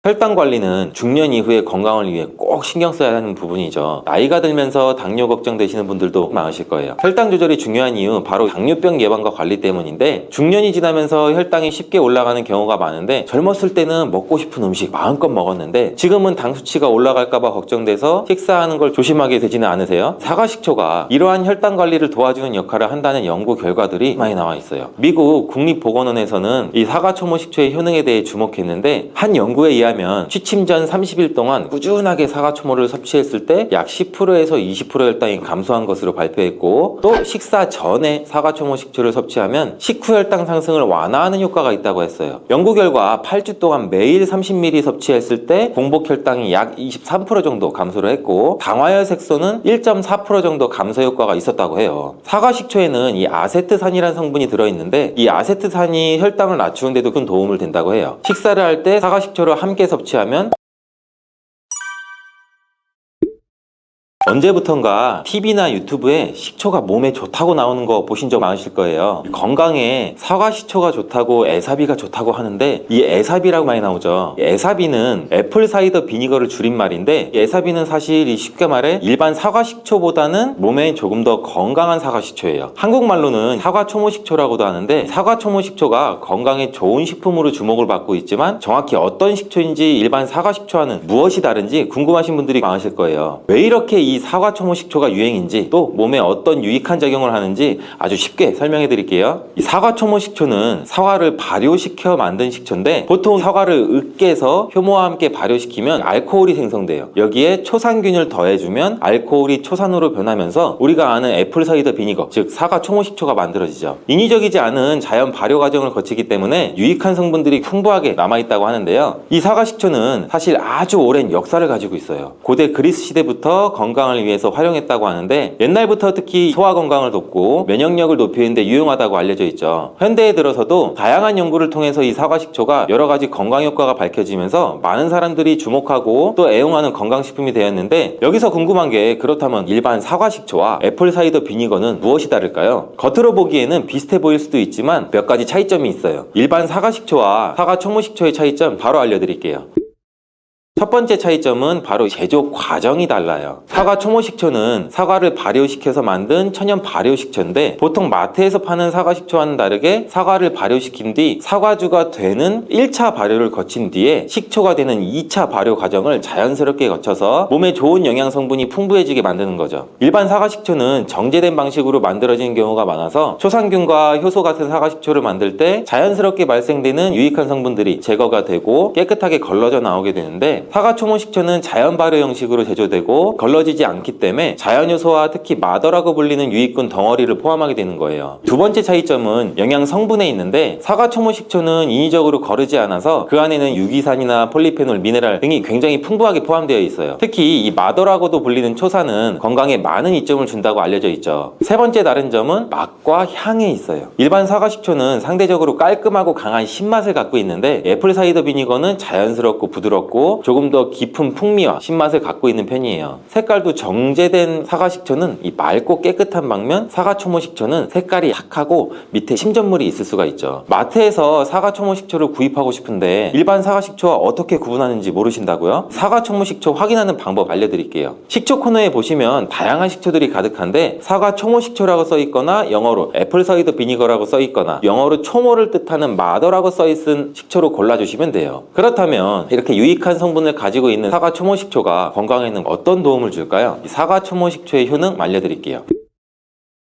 혈당 관리는 중년 이후의 건강을 위해 꼭 신경 써야 하는 부분이죠. 나이가 들면서 당뇨 걱정되시는 분들도 많으실 거예요. 혈당 조절이 중요한 이유 바로 당뇨병 예방과 관리 때문인데, 중년이 지나면서 혈당이 쉽게 올라가는 경우가 많은데, 젊었을 때는 먹고 싶은 음식 마음껏 먹었는데 지금은 당 수치가 올라갈까 봐 걱정돼서 식사하는 걸 조심하게 되지는 않으세요? 사과식초가 이러한 혈당 관리를 도와주는 역할을 한다는 연구 결과들이 많이 나와 있어요. 미국 국립보건원에서는 이 사과초모식초의 효능에 대해 주목했는데, 한 연구에 의하면 취침 전 30일 동안 꾸준하게 사과초모를 섭취했을 때 약 10%에서 20% 혈당이 감소한 것으로 발표했고, 또 식사 전에 사과초모 식초를 섭취하면 식후 혈당 상승을 완화하는 효과가 있다고 했어요. 연구 결과 8주 동안 매일 30ml 섭취했을 때 공복 혈당이 약 23% 정도 감소를 했고, 당화혈 색소는 1.4% 정도 감소 효과가 있었다고 해요. 사과 식초에는 이 아세트산이라는 성분이 들어있는데, 이 아세트산이 혈당을 낮추는 데도 큰 도움을 된다고 해요. 식사를 할 때 사과 식초를 함께 섭취하면 언제부턴가 TV나 유튜브에 식초가 몸에 좋다고 나오는 거 보신 적 많으실 거예요. 건강에 사과식초가 좋다고 에사비가 좋다고 하는데, 이 에사비라고 많이 나오죠. 에사비는 애플 사이더 비니거를 줄임말인데, 이 에사비는 사실 쉽게 말해 일반 사과식초보다는 몸에 조금 더 건강한 사과식초예요. 한국말로는 사과초모식초라고도 하는데, 사과초모식초가 건강에 좋은 식품으로 주목을 받고 있지만, 정확히 어떤 식초인지 일반 사과식초와는 무엇이 다른지 궁금하신 분들이 많으실 거예요. 왜 이렇게 이 사과초모 식초가 유행인지, 또 몸에 어떤 유익한 작용을 하는지 아주 쉽게 설명해 드릴게요. 이 사과초모 식초는 사과를 발효시켜 만든 식초인데, 보통 사과를 으깨서 효모와 함께 발효시키면 알코올이 생성돼요. 여기에 초산균을 더해주면 알코올이 초산으로 변하면서 우리가 아는 애플 사이더 비니거, 즉 사과초모 식초가 만들어지죠. 인위적이지 않은 자연 발효 과정을 거치기 때문에 유익한 성분들이 풍부하게 남아있다고 하는데요. 이 사과식초는 사실 아주 오랜 역사를 가지고 있어요. 고대 그리스 시대부터 건강을 위해서 활용했다고 하는데, 옛날부터 특히 소화 건강을 돕고 면역력을 높이는 데 유용하다고 알려져 있죠. 현대에 들어서도 다양한 연구를 통해서 이 사과식초가 여러 가지 건강 효과가 밝혀지면서 많은 사람들이 주목하고 또 애용하는 건강식품이 되었는데, 여기서 궁금한 게, 그렇다면 일반 사과식초와 애플 사이더 비니거는 무엇이 다를까요? 겉으로 보기에는 비슷해 보일 수도 있지만 몇 가지 차이점이 있어요. 일반 사과식초와 사과초모식초의 차이점 바로 알려드릴게요. 첫 번째 차이점은 바로 제조 과정이 달라요. 사과 초모식초는 사과를 발효시켜서 만든 천연 발효식초인데, 보통 마트에서 파는 사과식초와는 다르게 사과를 발효시킨 뒤 사과주가 되는 1차 발효를 거친 뒤에 식초가 되는 2차 발효 과정을 자연스럽게 거쳐서 몸에 좋은 영양 성분이 풍부해지게 만드는 거죠. 일반 사과식초는 정제된 방식으로 만들어지는 경우가 많아서 초산균과 효소 같은 사과식초를 만들 때 자연스럽게 발생되는 유익한 성분들이 제거가 되고 깨끗하게 걸러져 나오게 되는데, 사과초모식초는 자연 발효 형식으로 제조되고 걸러지지 않기 때문에 자연효소와 특히 마더라고 불리는 유익균 덩어리를 포함하게 되는 거예요. 두 번째 차이점은 영양 성분에 있는데, 사과초모식초는 인위적으로 거르지 않아서 그 안에는 유기산이나 폴리페놀, 미네랄 등이 굉장히 풍부하게 포함되어 있어요. 특히 이 마더라고도 불리는 초산은 건강에 많은 이점을 준다고 알려져 있죠. 세 번째 다른 점은 맛과 향에 있어요. 일반 사과식초는 상대적으로 깔끔하고 강한 신맛을 갖고 있는데, 애플 사이더 비니거는 자연스럽고 부드럽고 조금 더 깊은 풍미와 신맛을 갖고 있는 편이에요. 색깔도 정제된 사과식초는 이 맑고 깨끗한 반면, 사과초모식초는 색깔이 약하고 밑에 침전물이 있을 수가 있죠. 마트에서 사과초모식초를 구입하고 싶은데 일반 사과식초와 어떻게 구분하는지 모르신다고요? 사과초모식초 확인하는 방법 알려드릴게요. 식초 코너에 보시면 다양한 식초들이 가득한데, 사과초모식초라고 써있거나 영어로 애플 사이더 비니거라고 써있거나 영어로 초모를 뜻하는 마더라고 써있은 식초로 골라주시면 돼요. 그렇다면 이렇게 유익한 성분을 가지고 있는 사과초모식초가 건강에는 어떤 도움을 줄까요? 사과초모식초의 효능 알려드릴게요.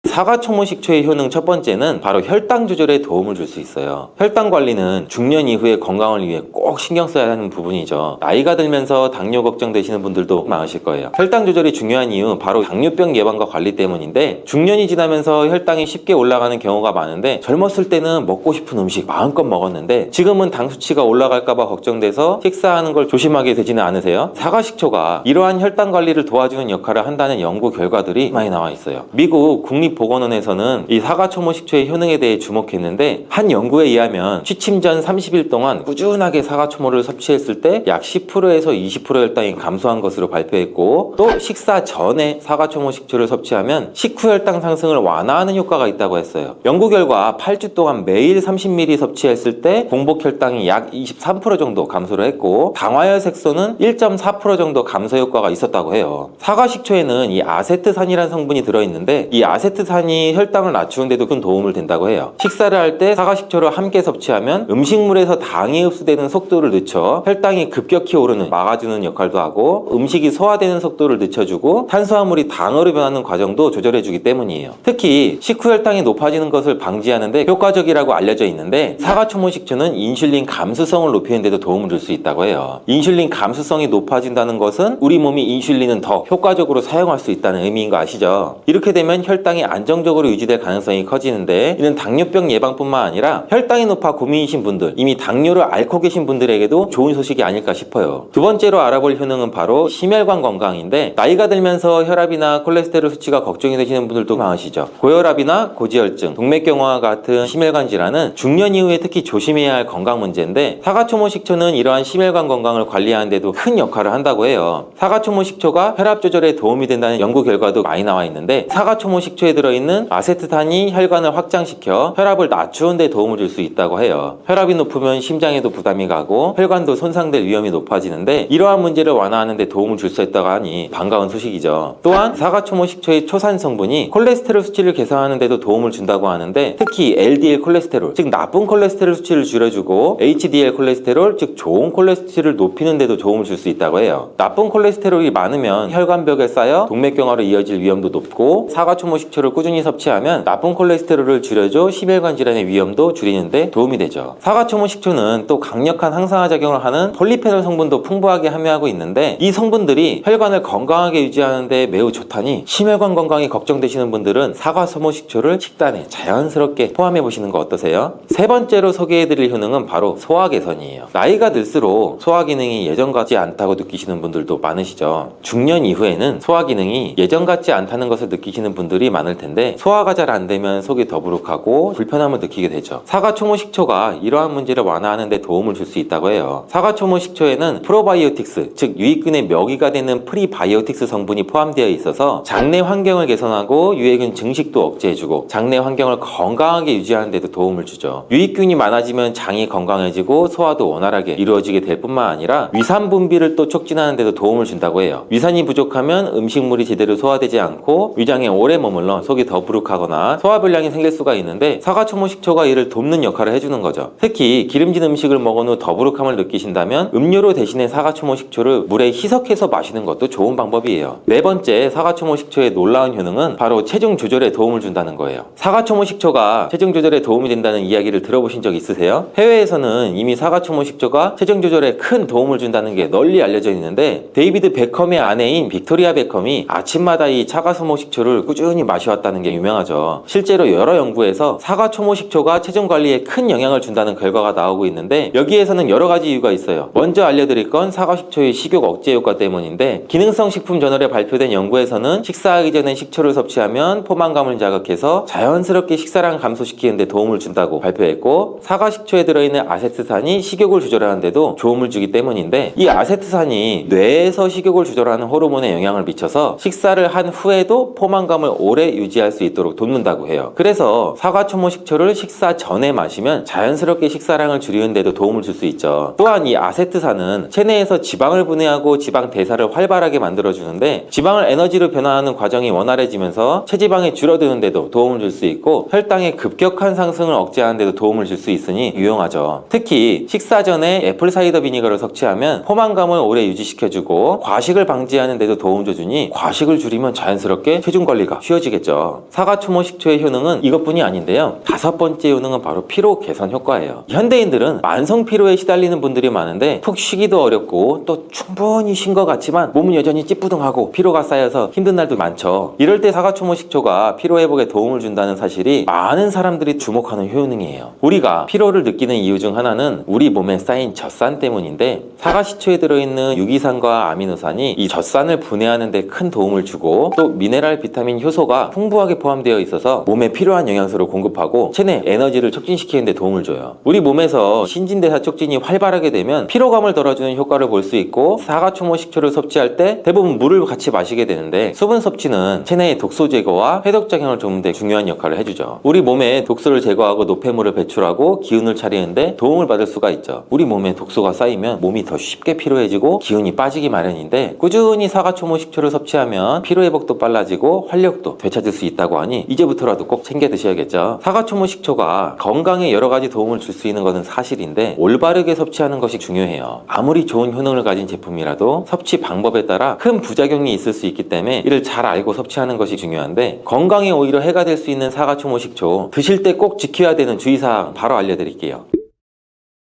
사과초모식초의 효능 첫 번째는 바로 혈당 조절에 도움을 줄 수 있어요. 혈당 관리는 중년 이후의 건강을 위해 꼭 신경 써야 하는 부분이죠. 나이가 들면서 당뇨 걱정되시는 분들도 많으실 거예요. 혈당 조절이 중요한 이유 바로 당뇨병 예방과 관리 때문인데, 중년이 지나면서 혈당이 쉽게 올라가는 경우가 많은데, 젊었을 때는 먹고 싶은 음식 마음껏 먹었는데 지금은 당 수치가 올라갈까 봐 걱정돼서 식사하는 걸 조심하게 되지는 않으세요? 사과식초가 이러한 혈당 관리를 도와주는 역할을 한다는 연구 결과들이 많이 나와 있어요. 미국 국립 국립보건원에서는 이 사과초모식초의 효능에 대해 주목했는데, 한 연구에 의하면 취침 전 30일 동안 꾸준하게 사과초모를 섭취했을 때 약 10%에서 20% 혈당이 감소한 것으로 발표했고, 또 식사 전에 사과초모식초를 섭취하면 식후 혈당 상승을 완화하는 효과가 있다고 했어요. 연구 결과 8주 동안 매일 30ml 섭취했을 때 공복 혈당이 약 23% 정도 감소를 했고, 당화혈 색소는 1.4% 정도 감소 효과가 있었다고 해요. 사과식초에는 이 아세트산이라는 성분이 들어있는데, 이 아세트산이 혈당을 낮추는 데도 큰 도움을 된다고 해요. 식사를 할 때 사과식초를 함께 섭취하면 음식물에서 당이 흡수되는 속도를 늦춰 혈당이 급격히 오르는 막아주는 역할도 하고, 음식이 소화되는 속도를 늦춰주고 탄수화물이 당으로 변하는 과정도 조절해주기 때문이에요. 특히 식후 혈당이 높아지는 것을 방지하는 데 효과적이라고 알려져 있는데, 사과초모식초는 인슐린 감수성을 높이는 데도 도움을 줄 수 있다고 해요. 인슐린 감수성이 높아진다는 것은 우리 몸이 인슐린은 더 효과적으로 사용할 수 있다는 의미인 거 아시죠? 이렇게 되면 혈당이 안정적으로 유지될 가능성이 커지는데, 이는 당뇨병 예방뿐만 아니라 혈당이 높아 고민이신 분들, 이미 당뇨를 앓고 계신 분들에게도 좋은 소식이 아닐까 싶어요. 두 번째로 알아볼 효능은 바로 심혈관 건강인데, 나이가 들면서 혈압이나 콜레스테롤 수치가 걱정이 되시는 분들도 많으시죠. 고혈압이나 고지혈증, 동맥경화와 같은 심혈관 질환은 중년 이후에 특히 조심해야 할 건강 문제인데, 사과초모식초는 이러한 심혈관 건강을 관리하는 데도 큰 역할을 한다고 해요. 사과초모식초가 혈압 조절에 도움이 된다는 연구 결과도 많이 나와 있는데, 사과초모식초에 들어있는 아세트산이 혈관을 확장시켜 혈압을 낮추는 데 도움을 줄 수 있다고 해요. 혈압이 높으면 심장에도 부담이 가고 혈관도 손상될 위험이 높아지는데, 이러한 문제를 완화하는 데 도움을 줄 수 있다고 하니 반가운 소식이죠. 또한 사과초모식초의 초산 성분이 콜레스테롤 수치를 개선하는 데도 도움을 준다고 하는데, 특히 LDL 콜레스테롤, 즉 나쁜 콜레스테롤 수치를 줄여주고 HDL 콜레스테롤, 즉 좋은 콜레스테롤을 높이는 데도 도움을 줄 수 있다고 해요. 나쁜 콜레스테롤이 많으면 혈관벽에 쌓여 동맥경화로 이어질 위험도 높고, 사과초모식초를 꾸준히 섭취하면 나쁜 콜레스테롤을 줄여줘 심혈관 질환의 위험도 줄이는 데 도움이 되죠. 사과초모식초는 또 강력한 항산화 작용을 하는 폴리페놀 성분도 풍부하게 함유하고 있는데, 이 성분들이 혈관을 건강하게 유지하는 데 매우 좋다니, 심혈관 건강이 걱정되시는 분들은 사과초모식초를 식단에 자연스럽게 포함해 보시는 거 어떠세요? 세 번째로 소개해드릴 효능은 바로 소화 개선이에요. 나이가 들수록 소화 기능이 예전 같지 않다고 느끼시는 분들도 많으시죠. 중년 이후에는 소화 기능이 예전 같지 않다는 것을 느끼시는 분들이 많을 텐데, 소화가 잘 안 되면 속이 더부룩하고 불편함을 느끼게 되죠. 사과초모식초가 이러한 문제를 완화하는 데 도움을 줄 수 있다고 해요. 사과초모식초에는 프로바이오틱스, 즉 유익균의 먹이가 되는 프리바이오틱스 성분이 포함되어 있어서 장내 환경을 개선하고 유해균 증식도 억제해주고 장내 환경을 건강하게 유지하는 데도 도움을 주죠. 유익균이 많아지면 장이 건강해지고 소화도 원활하게 이루어지게 될 뿐만 아니라 위산 분비를 또 촉진하는 데도 도움을 준다고 해요. 위산이 부족하면 음식물이 제대로 소화되지 않고 위장에 오래 머물러 속이 더부룩하거나 소화불량이 생길 수가 있는데, 사과초모식초가 이를 돕는 역할을 해주는 거죠. 특히 기름진 음식을 먹은 후 더부룩함을 느끼신다면 음료로 대신에 사과초모식초를 물에 희석해서 마시는 것도 좋은 방법이에요. 네 번째, 사과초모식초의 놀라운 효능은 바로 체중 조절에 도움을 준다는 거예요. 사과초모식초가 체중 조절에 도움이 된다는 이야기를 들어보신 적 있으세요? 해외에서는 이미 사과초모식초가 체중 조절에 큰 도움을 준다는 게 널리 알려져 있는데, 데이비드 베컴의 아내인 빅토리아 베컴이 아침마다 이 사과초모식초를 꾸준히 마셔왔다는 게 유명하죠. 실제로 여러 연구에서 사과초모식초가 체중 관리에 큰 영향을 준다는 결과가 나오고 있는데, 여기에서는 여러 가지 이유가 있어요. 먼저 알려드릴 건 사과식초의 식욕 억제 효과 때문인데, 기능성 식품 저널에 발표된 연구에서는 식사하기 전에 식초를 섭취하면 포만감을 자극해서 자연스럽게 식사량을 감소시키는 데 도움을 준다고 발표했고, 사과식초에 들어있는 아세트산이 식욕을 조절하는 데도 도움을 주기 때문인데, 이 아세트산이 뇌에서 식욕을 조절하는 호르몬에 영향을 미쳐서 식사를 한 후에도 포만감을 오래 유지할 수 있도록 돕는다고 해요. 그래서 사과초모식초를 식사 전에 마시면 자연스럽게 식사량을 줄이는 데도 도움을 줄 수 있죠. 또한 이 아세트산은 체내에서 지방을 분해하고 지방 대사를 활발하게 만들어주는데, 지방을 에너지로 변화하는 과정이 원활해지면서 체지방이 줄어드는 데도 도움을 줄 수 있고, 혈당의 급격한 상승을 억제하는 데도 도움을 줄 수 있으니 유용하죠. 특히 식사 전에 애플사이더 비니거를 섭취하면 포만감을 오래 유지시켜주고 과식을 방지하는 데도 도움을 줘주니, 과식을 줄이면 자연스럽게 체중 관리가 쉬워지겠죠. 사과초모식초의 효능은 이것뿐이 아닌데요. 다섯 번째 효능은 바로 피로 개선 효과예요. 현대인들은 만성 피로에 시달리는 분들이 많은데, 푹 쉬기도 어렵고 또 충분히 쉰 것 같지만 몸은 여전히 찌뿌둥하고 피로가 쌓여서 힘든 날도 많죠. 이럴 때 사과초모식초가 피로 회복에 도움을 준다는 사실이 많은 사람들이 주목하는 효능이에요. 우리가 피로를 느끼는 이유 중 하나는 우리 몸에 쌓인 젖산 때문인데, 사과식초에 들어있는 유기산과 아미노산이 이 젖산을 분해하는 데 큰 도움을 주고, 또 미네랄 비타민 효소가 풍부하게 포함되어 있어서 몸에 필요한 영양소를 공급하고 체내 에너지를 촉진시키는 데 도움을 줘요. 우리 몸에서 신진대사 촉진이 활발하게 되면 피로감을 덜어주는 효과를 볼 수 있고, 사과초모 식초를 섭취할 때 대부분 물을 같이 마시게 되는데, 수분 섭취는 체내의 독소 제거와 해독작용을 좀 더 중요한 역할을 해주죠. 우리 몸에 독소를 제거하고 노폐물을 배출하고 기운을 차리는데 도움을 받을 수가 있죠. 우리 몸에 독소가 쌓이면 몸이 더 쉽게 피로해지고 기운이 빠지기 마련인데, 꾸준히 사과초모 식초를 섭취하면 피로회복도 빨라지고 활력도 되찾을 수 있다고 하니 이제부터라도 꼭 챙겨 드셔야겠죠. 사과초모 식초가 건강에 여러 가지 도움을 줄 수 있는 것은 사실인데, 올바르게 섭취하는 것이 중요해요. 아무리 좋은 효능을 가진 제품이라도 섭취 방법에 따라 큰 부작용이 있을 수 있기 때문에 이를 잘 알고 섭취하는 것이 중요한데, 건강에 오히려 해가 될 수 있는 사과초모 식초 드실 때 꼭 지켜야 되는 주의사항 바로 알려드릴게요.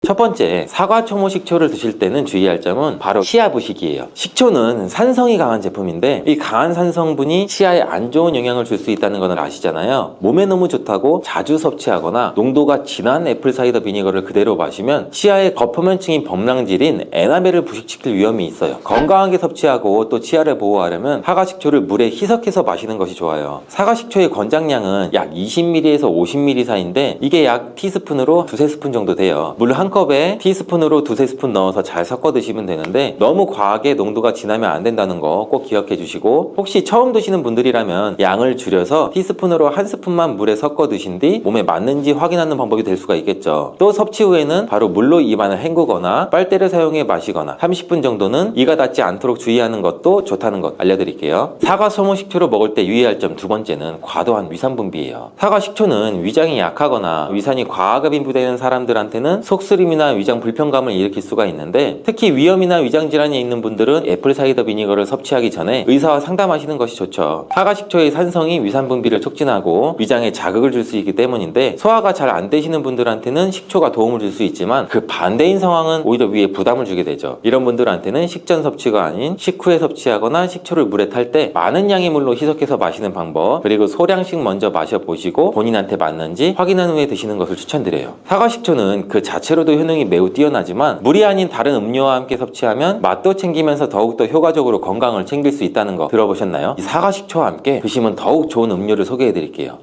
첫 번째, 사과초모 식초를 드실 때는 주의할 점은 바로 치아 부식이에요. 식초는 산성이 강한 제품인데, 이 강한 산성분이 치아에 안 좋은 영향을 줄 수 있다는 건 아시잖아요. 몸에 너무 좋다고 자주 섭취하거나 농도가 진한 애플사이더 비니거를 그대로 마시면 치아의 거표면층인 범랑질인 에나멜을 부식시킬 위험이 있어요. 건강하게 섭취하고 또 치아를 보호하려면 사과식초를 물에 희석해서 마시는 것이 좋아요. 사과식초의 권장량은 약 20ml에서 50ml 사이인데, 이게 약 티스푼으로 2~3스푼 정도 돼요. 물 한 컵에 티스푼으로 2~3스푼 넣어서 잘 섞어 드시면 되는데, 너무 과하게 농도가 진하면 안 된다는 거 꼭 기억해 주시고, 혹시 처음 드시는 분들이라면 양을 줄여서 티스푼으로 1스푼만 물에 섞어 드신 뒤 몸에 맞는지 확인하는 방법이 될 수가 있겠죠. 또 섭취 후에는 바로 물로 입안을 헹구거나 빨대를 사용해 마시거나 30분 정도는 이가 닿지 않도록 주의하는 것도 좋다는 것 알려드릴게요. 사과 소모 식초를 먹을 때 유의할 점 두 번째는 과도한 위산 분비예요. 사과 식초는 위장이 약하거나 위산이 과하게 분비되는 사람들한테는 속쓰림이나 위장 불편감을 일으킬 수가 있는데, 특히 위염이나 위장 질환이 있는 분들은 애플사이더 비니거를 섭취하기 전에 의사와 상담하시는 것이 좋죠. 사과 식초의 산성이 위산 분비를 촉진하고 위장에 자극을 줄 수 있기 때문인데, 소화가 잘 안 되시는 분들한테는 식초가 도움을 줄 수 있지만, 그 반대인 상황은 오히려 위에 부담을 주게 되죠. 이런 분들한테는 식전 섭취가 아닌 식후에 섭취하거나 식초를 물에 탈 때 많은 양의 물로 희석해서 마시는 방법, 그리고 소량씩 먼저 마셔보시고 본인한테 맞는지 확인한 후에 드시는 것을 추천드려요. 사과 식초는 그 자체로도 효능이 매우 뛰어나지만, 물이 아닌 다른 음료와 함께 섭취하면 맛도 챙기면서 더욱더 효과적으로 건강을 챙길 수 있다는 거 들어보셨나요? 이 사과 식초와 함께 드시면 더욱 좋은 음료를 소개해 드릴게요.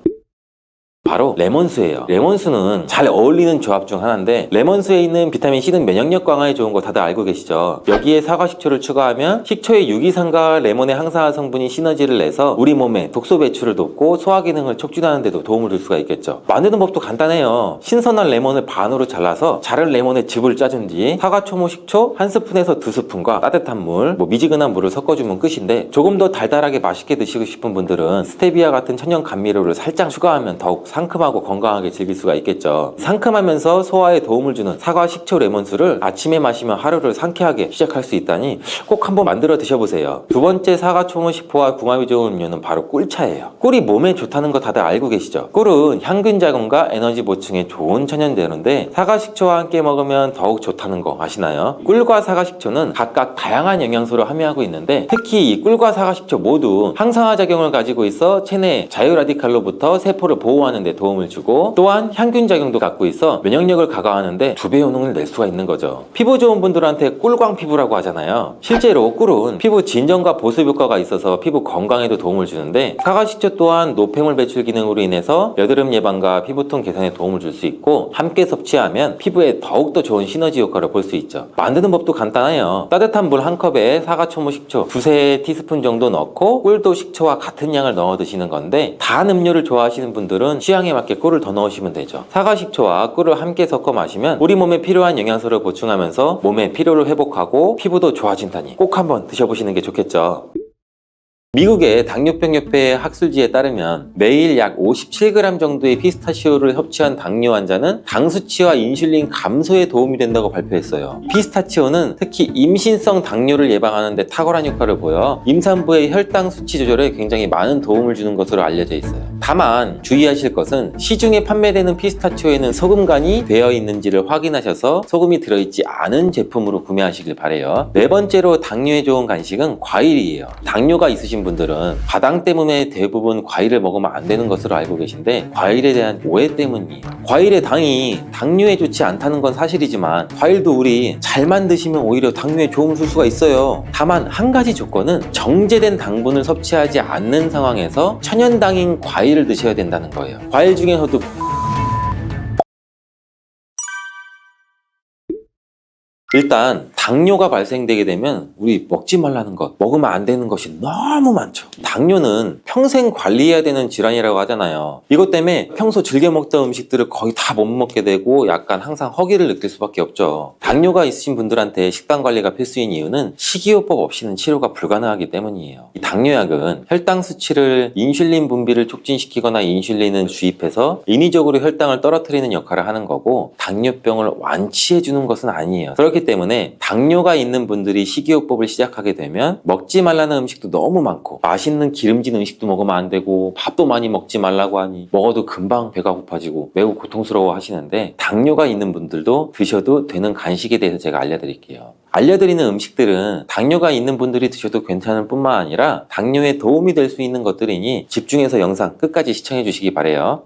바로 레몬수예요. 레몬수는 잘 어울리는 조합 중 하나인데, 레몬수에 있는 비타민C는 면역력 강화에 좋은 거 다들 알고 계시죠? 여기에 사과식초를 추가하면 식초의 유기산과 레몬의 항산화 성분이 시너지를 내서 우리 몸에 독소 배출을 돕고 소화 기능을 촉진하는 데도 도움을 줄 수가 있겠죠. 만드는 법도 간단해요. 신선한 레몬을 반으로 잘라서 자른 레몬에 즙을 짜준 뒤 사과초모 식초 1스푼에서 2스푼과 따뜻한 물, 미지근한 물을 섞어주면 끝인데, 조금 더 달달하게 맛있게 드시고 싶은 분들은 스테비아 같은 천연 감미료를 살짝 추가하면 더욱 상큼하고 건강하게 즐길 수가 있겠죠. 상큼하면서 소화에 도움을 주는 사과 식초 레몬수를 아침에 마시면 하루를 상쾌하게 시작할 수 있다니 꼭 한번 만들어 드셔보세요. 두 번째 사과 초모 식초와 궁합이 좋은 음료는 바로 꿀차예요. 꿀이 몸에 좋다는 거 다들 알고 계시죠? 꿀은 향균 작용과 에너지 보충에 좋은 천연재료인데, 사과 식초와 함께 먹으면 더욱 좋다는 거 아시나요? 꿀과 사과 식초는 각각 다양한 영양소를 함유하고 있는데, 특히 이 꿀과 사과 식초 모두 항산화 작용을 가지고 있어 체내 자유 라디칼로부터 세포를 보호하는 데 도움을 주고, 또한 향균 작용도 갖고 있어 면역력을 강화하는데 2배 효능을 낼 수가 있는 거죠. 피부 좋은 분들한테 꿀광 피부라고 하잖아요. 실제로 꿀은 피부 진정과 보습 효과가 있어서 피부 건강에도 도움을 주는데, 사과식초 또한 노폐물 배출 기능으로 인해서 여드름 예방과 피부톤 개선에 도움을 줄 수 있고, 함께 섭취하면 피부에 더욱더 좋은 시너지 효과를 볼 수 있죠. 만드는 법도 간단해요. 따뜻한 물 한 컵에 사과초모 식초 2~3티스푼 정도 넣고, 꿀도 식초와 같은 양을 넣어 드시는 건데, 단 음료를 좋아하시는 분들은 취향에 맞게 꿀을 더 넣으시면 되죠. 사과 식초와 꿀을 함께 섞어 마시면 우리 몸에 필요한 영양소를 보충하면서 몸의 피로를 회복하고 피부도 좋아진다니 꼭 한번 드셔보시는 게 좋겠죠. 미국의 당뇨병협회 학술지에 따르면 매일 약 57g 정도의 피스타치오를 섭취한 당뇨 환자는 당 수치와 인슐린 감소에 도움이 된다고 발표했어요. 피스타치오는 특히 임신성 당뇨를 예방하는 데 탁월한 효과를 보여 임산부의 혈당 수치 조절에 굉장히 많은 도움을 주는 것으로 알려져 있어요. 다만 주의하실 것은 시중에 판매되는 피스타치오에는 소금간이 되어 있는지를 확인하셔서 소금이 들어있지 않은 제품으로 구매하시길 바래요. 네 번째로 당뇨에 좋은 간식은 과일이에요. 당뇨가 있으신 분들은 과당 때문에 대부분 과일을 먹으면 안 되는 것으로 알고 계신데 과일에 대한 오해 때문이에요. 과일의 당이 당뇨에 좋지 않다는 건 사실이지만 과일도 우리 잘만 드시면 오히려 당뇨에 좋은 수가 있어요. 다만 한 가지 조건은 정제된 당분을 섭취하지 않는 상황에서 천연당인 과일을 드셔야 된다는 거예요. 과일 중에서도 일단 당뇨가 발생되게 되면 우리 먹지 말라는 것, 먹으면 안 되는 것이 너무 많죠. 당뇨는 평생 관리해야 되는 질환이라고 하잖아요. 이것 때문에 평소 즐겨 먹던 음식들을 거의 다 못 먹게 되고 약간 항상 허기를 느낄 수밖에 없죠. 당뇨가 있으신 분들한테 식단 관리가 필수인 이유는 식이요법 없이는 치료가 불가능하기 때문이에요. 이 당뇨약은 혈당 수치를 인슐린 분비를 촉진시키거나 인슐린을 주입해서 인위적으로 혈당을 떨어뜨리는 역할을 하는 거고 당뇨병을 완치해 주는 것은 아니에요. 그렇기 때문에 당뇨가 있는 분들이 식이요법을 시작하게 되면 먹지 말라는 음식도 너무 많고 맛있는 기름진 음식도 먹으면 안 되고 밥도 많이 먹지 말라고 하니 먹어도 금방 배가 고파지고 매우 고통스러워 하시는데 당뇨가 있는 분들도 드셔도 되는 간식에 대해서 제가 알려드릴게요. 알려드리는 음식들은 당뇨가 있는 분들이 드셔도 괜찮을 뿐만 아니라 당뇨에 도움이 될 수 있는 것들이니 집중해서 영상 끝까지 시청해 주시기 바래요.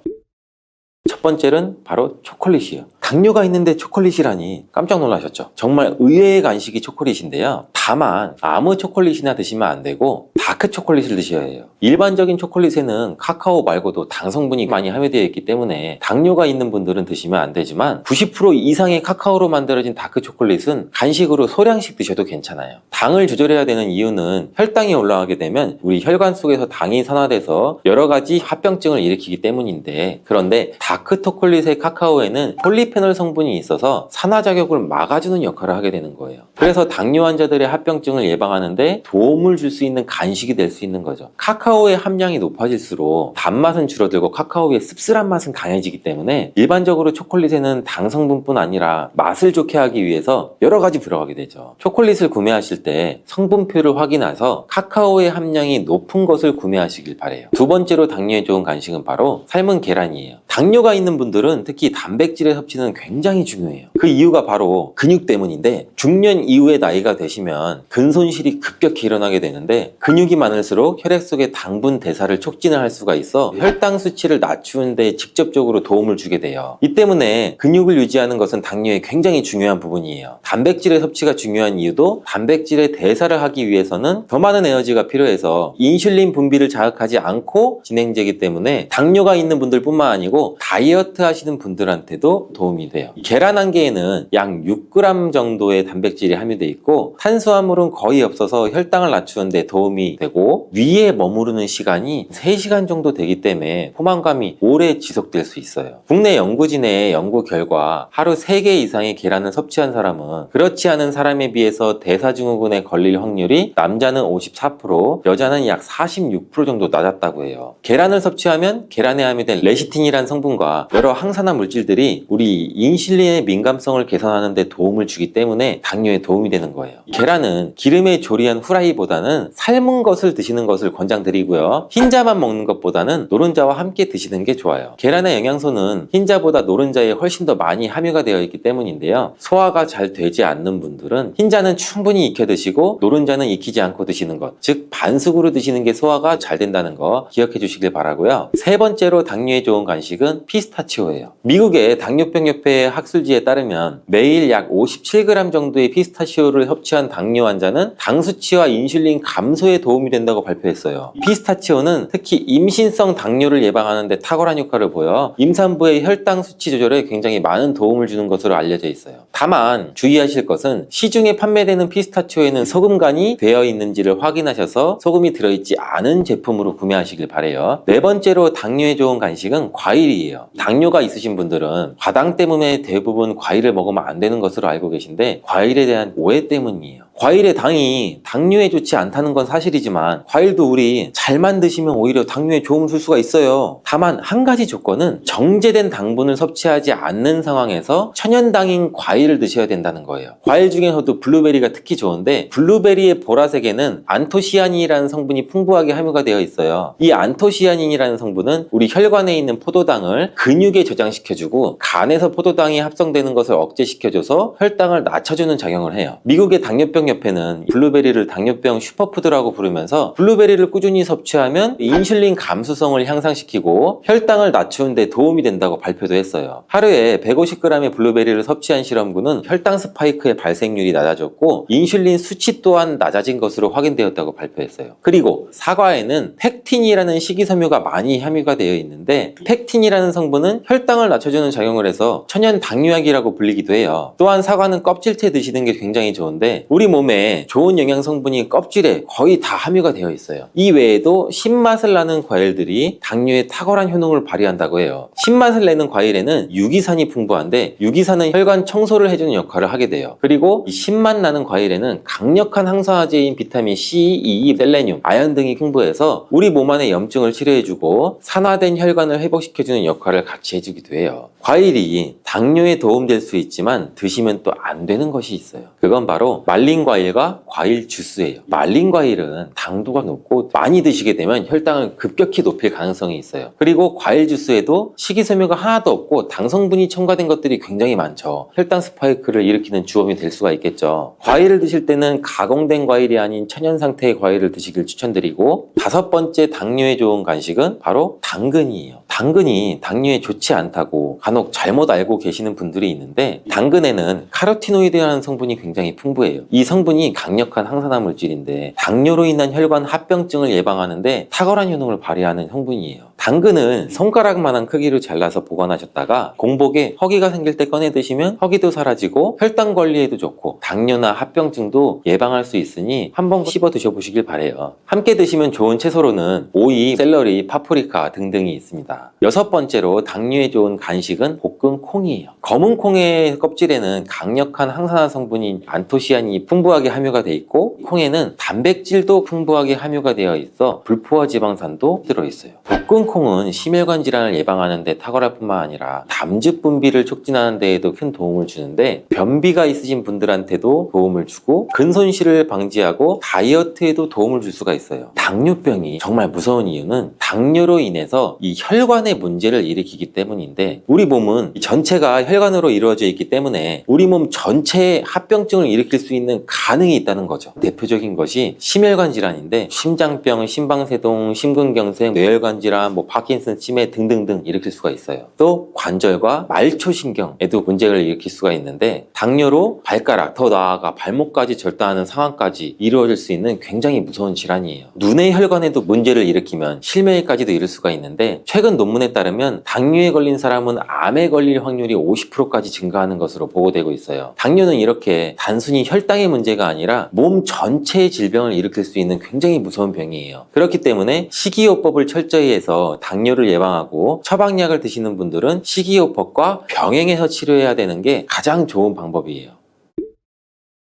첫 번째는 바로 초콜릿이에요. 당뇨가 있는데 초콜릿이라니 깜짝 놀라셨죠? 정말 의외의 간식이 초콜릿인데요. 다만 아무 초콜릿이나 드시면 안 되고 다크 초콜릿을 드셔야 해요. 일반적인 초콜릿에는 카카오 말고도 당 성분이 많이 함유되어 있기 때문에 당뇨가 있는 분들은 드시면 안 되지만 90% 이상의 카카오로 만들어진 다크 초콜릿은 간식으로 소량씩 드셔도 괜찮아요. 당을 조절해야 되는 이유는 혈당이 올라가게 되면 우리 혈관 속에서 당이 산화돼서 여러 가지 합병증을 일으키기 때문인데, 그런데 다크 초콜릿의 카카오에는 폴리페놀 성분이 있어서 산화작용을 막아주는 역할을 하게 되는 거예요. 그래서 당뇨 환자들의 합병증을 예방하는데 도움을 줄 수 있는 간식이 될 수 있는 거죠. 카카오의 함량이 높아질수록 단맛은 줄어들고 카카오의 씁쓸한 맛은 강해지기 때문에 일반적으로 초콜릿에는 당 성분뿐 아니라 맛을 좋게 하기 위해서 여러 가지 들어가게 되죠. 초콜릿을 구매하실 때 성분표를 확인해서 카카오의 함량이 높은 것을 구매하시길 바래요. 두 번째로 당뇨에 좋은 간식은 바로 삶은 계란이에요. 당뇨가 있는 분들은 특히 단백질의 섭취는 굉장히 중요해요. 그 이유가 바로 근육 때문인데, 중년 이후에 나이가 되시면 근손실이 급격히 일어나게 되는데 근육이 많을수록 혈액 속의 당분 대사를 촉진을 할 수가 있어 혈당 수치를 낮추는 데 직접적으로 도움을 주게 돼요. 이 때문에 근육을 유지하는 것은 당뇨에 굉장히 중요한 부분이에요. 단백질의 섭취가 중요한 이유도 단백질의 대사를 하기 위해서는 더 많은 에너지가 필요해서 인슐린 분비를 자극하지 않고 진행되기 때문에 당뇨가 있는 분들뿐만 아니고 다이어트 하시는 분들한테도 도움이 돼요. 계란 한 개에는 약 6g 정도의 단백질이 함유되어 있고 탄수화물은 거의 없어서 혈당을 낮추는 데 도움이 되고 위에 머무르는 시간이 3시간 정도 되기 때문에 포만감이 오래 지속될 수 있어요. 국내 연구진의 연구 결과 하루 3개 이상의 계란을 섭취한 사람은 그렇지 않은 사람에 비해서 대사증후군에 걸릴 확률이 남자는 54%, 여자는 약 46% 정도 낮았다고 해요. 계란을 섭취하면 계란에 함유된 레시틴이란 성분과 여러 항산화 물질들이 우리 인슐린의 민감성을 개선하는 데 도움을 주기 때문에 당뇨에 도움이 되는 거예요. 계란은 기름에 조리한 후라이보다는 삶은 것을 드시는 것을 권장드리고요. 흰자만 먹는 것보다는 노른자와 함께 드시는 게 좋아요. 계란의 영양소는 흰자보다 노른자에 훨씬 더 많이 함유가 되어 있기 때문인데요. 소화가 잘 되지 않는 분들은 흰자는 충분히 익혀 드시고 노른자는 익히지 않고 드시는 것, 즉 반숙으로 드시는 게 소화가 잘 된다는 거 기억해 주시길 바라고요. 세 번째로 당뇨에 좋은 간식은 피스타치오예요. 미국의 당뇨병협회 학술지에 따르면 매일 약 57g 정도의 피스타치오를 섭취한 당뇨 환자는 당 수치와 인슐린 감소에 도움이 된다고 발표했어요. 피스타치오는 특히 임신성 당뇨를 예방하는 데 탁월한 효과를 보여 임산부의 혈당 수치 조절에 굉장히 많은 도움을 주는 것으로 알려져 있어요. 다만 주의하실 것은 시중에 판매되는 피스타치오에는 소금간이 되어 있는지를 확인하셔서 소금이 들어있지 않은 제품으로 구매하시길 바래요. 네 번째로 당뇨에 좋은 간식은 과일이에요. 당뇨가 있으신 분들은 과당 때문에 대부분 과일을 먹으면 안 되는 것으로 알고 계신데 과일에 대한 오해 때문이에요. 과일의 당이 당뇨에 좋지 않다는 건 사실이지만 과일도 우리 잘만 드시면 오히려 당뇨에 도움 줄 수가 있어요. 다만 한 가지 조건은 정제된 당분을 섭취하지 않는 상황에서 천연당인 과일을 드셔야 된다는 거예요. 과일 중에서도 블루베리가 특히 좋은데 블루베리의 보라색에는 안토시아닌이라는 성분이 풍부하게 함유가 되어 있어요. 이 안토시아닌이라는 성분은 우리 혈관에 있는 포도당을 근육에 저장시켜주고 간에서 포도당이 합성되는 것을 억제시켜줘서 혈당을 낮춰주는 작용을 해요. 미국의 당뇨병 협회는 블루베리를 당뇨병 슈퍼푸드라고 부르면서 블루베리를 꾸준히 섭취하면 인슐린 감수성을 향상시키고 혈당을 낮추는 데 도움이 된다고 발표도 했어요. 하루에 150g의 블루베리를 섭취한 실험군은 혈당 스파이크의 발생률이 낮아졌고 인슐린 수치 또한 낮아진 것으로 확인되었다고 발표했어요. 그리고 사과에는 팩틴이라는 식이섬유가 많이 함유가 되어 있는데 팩틴이라는 성분은 혈당을 낮춰주는 작용을 해서 천연 당뇨약이라고 불리기도 해요. 또한 사과는 껍질째 드시는 게 굉장히 좋은데 우리 몸에 좋은 영양 성분이 껍질에 거의 다 함유가 되어 있어요. 이 외에도 신맛을 나는 과일들이 당뇨에 탁월한 효능을 발휘한다고 해요. 신맛을 내는 과일에는 유기산이 풍부한데 유기산은 혈관 청소를 해주는 역할을 하게 돼요. 그리고 이 신맛 나는 과일에는 강력한 항산화제인 비타민 C, E, 셀레늄, 아연 등이 풍부해서 우리 몸 안의 염증을 치료해주고 산화된 혈관을 회복시켜주는 역할을 같이 해주기도 해요. 과일이 당뇨에 도움될 수 있지만 드시면 또 안 되는 것이 있어요. 그건 바로 말린 과일과 과일 주스예요. 말린 과일은 당도가 높고 많이 드시게 되면 혈당을 급격히 높일 가능성이 있어요. 그리고 과일 주스에도 식이섬유가 하나도 없고 당 성분이 첨가된 것들이 굉장히 많죠. 혈당 스파이크를 일으키는 주범이 될 수가 있겠죠. 과일을 드실 때는 가공된 과일이 아닌 천연 상태의 과일을 드시길 추천드리고, 5번째 당뇨에 좋은 간식은 바로 당근이에요. 당근이 당뇨에 좋지 않다고 간혹 잘못 알고 계시는 분들이 있는데, 당근에는 카로티노이드라는 성분이 굉장히 풍부해요. 이 성분이 강력한 항산화 물질인데 당뇨로 인한 혈관 합병증을 예방하는데 탁월한 효능을 발휘하는 성분이에요. 당근을 손가락만한 크기로 잘라서 보관하셨다가 공복에 허기가 생길 때 꺼내 드시면 허기도 사라지고 혈당 관리에도 좋고 당뇨나 합병증도 예방할 수 있으니 한번 씹어 드셔보시길 바래요. 함께 드시면 좋은 채소로는 오이, 샐러리, 파프리카 등등이 있습니다. 6번째로 당뇨에 좋은 간식은 볶은 콩이에요. 검은 콩의 껍질에는 강력한 항산화 성분인 안토시아닌이 풍부하게 함유가 되어 있고, 콩에는 단백질도 풍부하게 함유가 되어 있어 불포화 지방산도 들어있어요. 볶은 콩은 심혈관 질환을 예방하는 데 탁월할 뿐만 아니라 담즙 분비를 촉진하는 데에도 큰 도움을 주는데, 변비가 있으신 분들한테도 도움을 주고 근손실을 방지하고 다이어트에도 도움을 줄 수가 있어요. 당뇨병이 정말 무서운 이유는 당뇨로 인해서 이 혈관에 문제를 일으키기 때문인데, 우리 몸은 전체가 혈관으로 이루어져 있기 때문에 우리 몸 전체에 합병증을 일으킬 수 있는 가능이 있다는 거죠. 대표적인 것이 심혈관 질환인데 심장병, 심방세동, 심근경색, 뇌혈관 질환, 파킨슨 치매 등등등 일으킬 수가 있어요. 또 관절과 말초신경에도 문제를 일으킬 수가 있는데, 당뇨로 발가락, 더 나아가 발목까지 절단하는 상황까지 이루어질 수 있는 굉장히 무서운 질환이에요. 눈의 혈관에도 문제를 일으키면 실명에까지도 이를 수가 있는데, 최근 논문에 따르면 당뇨에 걸린 사람은 암에 걸릴 확률이 50%까지 증가하는 것으로 보고되고 있어요. 당뇨는 이렇게 단순히 혈당의 문제가 아니라 몸 전체의 질병을 일으킬 수 있는 굉장히 무서운 병이에요. 그렇기 때문에 식이요법을 철저히 해서 당뇨를 예방하고 처방약을 드시는 분들은 식이요법과 병행해서 치료해야 되는 게 가장 좋은 방법이에요.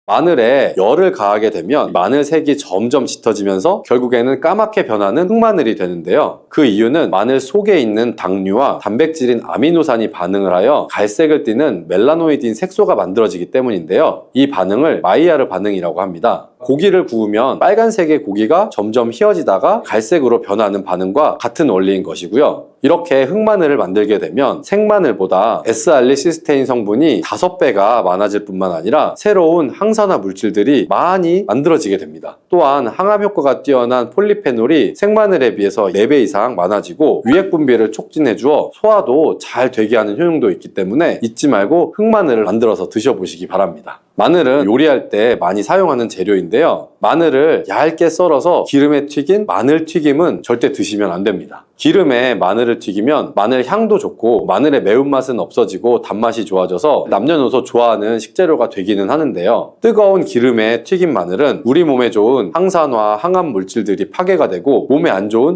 마늘에 열을 가하게 되면 마늘 색이 점점 짙어지면서 결국에는 까맣게 변하는 흑마늘이 되는데요. 그 이유는 마늘 속에 있는 당류와 단백질인 아미노산이 반응을 하여 갈색을 띠는 멜라노이드인 색소가 만들어지기 때문인데요. 이 반응을 마이야르 반응이라고 합니다. 고기를 구우면 빨간색의 고기가 점점 휘어지다가 갈색으로 변하는 반응과 같은 원리인 것이고요. 이렇게 흑마늘을 만들게 되면 생마늘보다 S알리시스테인 성분이 5배가 많아질 뿐만 아니라 새로운 항산화 물질들이 많이 만들어지게 됩니다. 또한 항암 효과가 뛰어난 폴리페놀이 생마늘에 비해서 4배 이상 많아지고 유액 분비를 촉진해 주어 소화도 잘 되게 하는 효능도 있기 때문에 잊지 말고 흑마늘을 만들어서 드셔보시기 바랍니다. 마늘은 요리할 때 많이 사용하는 재료인데요. 마늘을 얇게 썰어서 기름에 튀긴 마늘 튀김은 절대 드시면 안 됩니다. 기름에 마늘을 튀기면 마늘 향도 좋고 마늘의 매운맛은 없어지고 단맛이 좋아져서 남녀노소 좋아하는 식재료가 되기는 하는데요. 뜨거운 기름에 튀긴 마늘은 우리 몸에 좋은 항산화, 항암 물질들이 파괴가 되고 몸에 안 좋은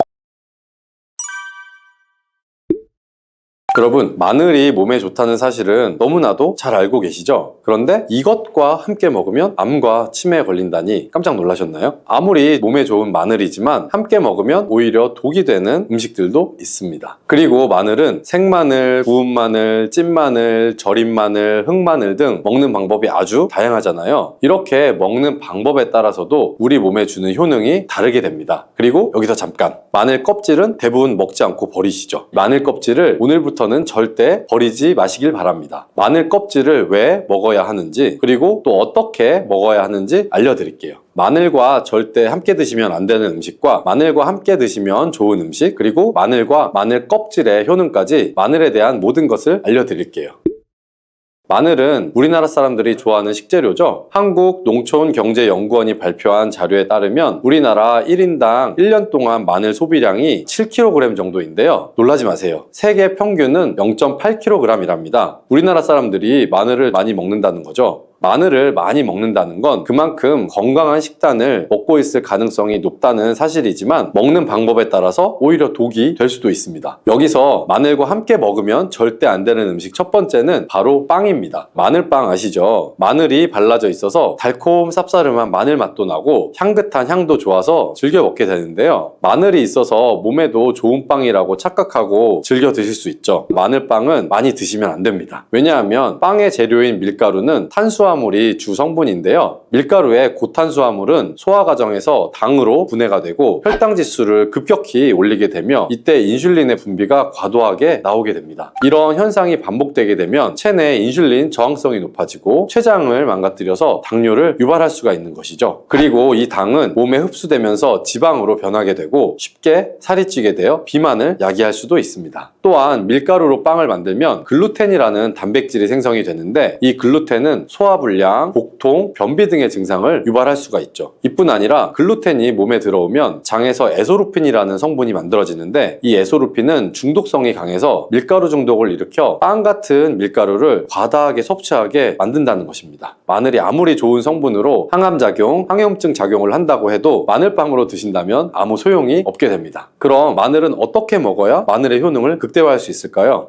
여러분, 마늘이 몸에 좋다는 사실은 너무나도 잘 알고 계시죠? 그런데 이것과 함께 먹으면 암과 치매에 걸린다니 깜짝 놀라셨나요? 아무리 몸에 좋은 마늘이지만 함께 먹으면 오히려 독이 되는 음식들도 있습니다. 그리고 마늘은 생마늘, 구운 마늘, 찐 마늘, 절인 마늘, 흑마늘 등 먹는 방법이 아주 다양하잖아요. 이렇게 먹는 방법에 따라서도 우리 몸에 주는 효능이 다르게 됩니다. 그리고 여기서 잠깐, 마늘 껍질은 대부분 먹지 않고 버리시죠. 마늘 껍질을 오늘부터는 절대 버리지 마시길 바랍니다. 마늘 껍질을 왜 먹어야 하는지, 그리고 또 어떻게 먹어야 하는지 알려드릴게요. 마늘과 절대 함께 드시면 안 되는 음식과 마늘과 함께 드시면 좋은 음식, 그리고 마늘과 마늘 껍질의 효능까지 마늘에 대한 모든 것을 알려드릴게요. 마늘은 우리나라 사람들이 좋아하는 식재료죠. 한국농촌경제연구원이 발표한 자료에 따르면 우리나라 1인당 1년 동안 마늘 소비량이 7kg 정도인데요. 놀라지 마세요. 세계 평균은 0.8kg이랍니다. 우리나라 사람들이 마늘을 많이 먹는다는 거죠. 마늘을 많이 먹는다는 건 그만큼 건강한 식단을 먹고 있을 가능성이 높다는 사실이지만 먹는 방법에 따라서 오히려 독이 될 수도 있습니다. 여기서 마늘과 함께 먹으면 절대 안 되는 음식 첫 번째는 바로 빵입니다. 마늘빵 아시죠? 마늘이 발라져 있어서 달콤 쌉싸름한 마늘 맛도 나고 향긋한 향도 좋아서 즐겨 먹게 되는데요. 마늘이 있어서 몸에도 좋은 빵이라고 착각하고 즐겨 드실 수 있죠. 마늘빵은 많이 드시면 안 됩니다. 왜냐하면 빵의 재료인 밀가루는 탄수화물이 주 성분인데요. 밀가루의 고탄수화물은 소화 과정에서 당으로 분해가 되고 혈당 지수를 급격히 올리게 되며 이때 인슐린의 분비가 과도하게 나오게 됩니다. 이런 현상이 반복되게 되면 체내 인슐린 저항성이 높아지고 췌장을 망가뜨려서 당뇨를 유발할 수가 있는 것이죠. 그리고 이 당은 몸에 흡수되면서 지방으로 변하게 되고 쉽게 살이 찌게 되어 비만을 야기할 수도 있습니다. 또한 밀가루로 빵을 만들면 글루텐이라는 단백질이 생성이 되는데 이 글루텐은 소화불량, 복통, 변비 등의 증상을 유발할 수가 있죠. 이뿐 아니라 글루텐이 몸에 들어오면 장에서 에소루핀이라는 성분이 만들어지는데 이 에소루핀은 중독성이 강해서 밀가루 중독을 일으켜 빵 같은 밀가루를 과다하게 섭취하게 만든다는 것입니다. 마늘이 아무리 좋은 성분으로 항암작용, 항염증 작용을 한다고 해도 마늘빵으로 드신다면 아무 소용이 없게 됩니다. 그럼 마늘은 어떻게 먹어야 마늘의 효능을 극대화할 수 있을까요?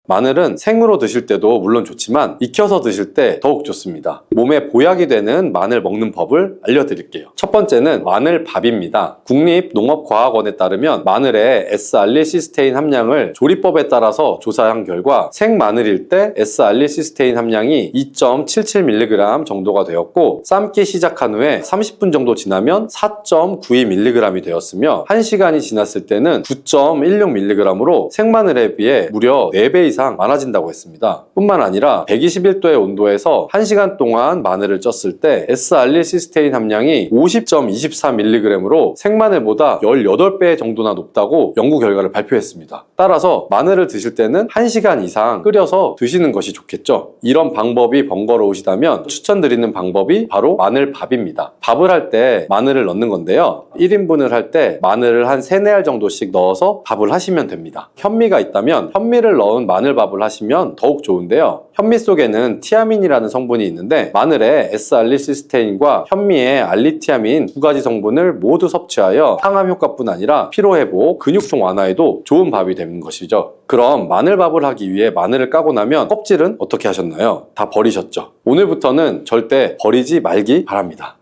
마늘은 생으로 드실 때도 물론 좋지만 익혀서 드실 때 더욱 좋습니다. 몸에 보약이 되는 마늘 먹는 법을 알려드릴게요. 첫 번째는 마늘밥입니다. 국립농업과학원에 따르면 마늘의 S알릴시스테인 함량을 조리법에 따라서 조사한 결과 생마늘일 때 S알릴시스테인 함량이 2.77mg 정도가 되었고 삶기 시작한 후에 30분 정도 지나면 4.92mg이 되었으며 1시간이 지났을 때는 9.16mg으로 생마늘에 비해 무려 4배 이상 많아진다고 했습니다. 뿐만 아니라 121도의 온도에서 1시간 동안 마늘을 쪘을 때 S알릴시스테인 함량이 50.24mg으로 생마늘보다 18배 정도나 높다고 연구 결과를 발표했습니다. 따라서 마늘을 드실 때는 1시간 이상 끓여서 드시는 것이 좋겠죠. 이런 방법이 번거로우시다면 추천드리는 방법이 바로 마늘밥입니다. 밥을 할 때 마늘을 넣는 건데요. 1인분을 할 때 마늘을 한 3, 4알 정도씩 넣어서 밥을 하시면 됩니다. 현미가 있다면 현미를 넣은 마늘밥을 하시면 더욱 좋은데요. 현미 속에는 티아민이라는 성분이 있는데 마늘의 S알릴시스테인과 현미의 알리티아민 두 가지 성분을 모두 섭취하여 항암 효과뿐 아니라 피로회복, 근육통 완화에도 좋은 밥이 되는 것이죠. 그럼 마늘밥을 하기 위해 마늘을 까고 나면 껍질은 어떻게 하셨나요? 다 버리셨죠? 오늘부터는 절대 버리지 말기 바랍니다.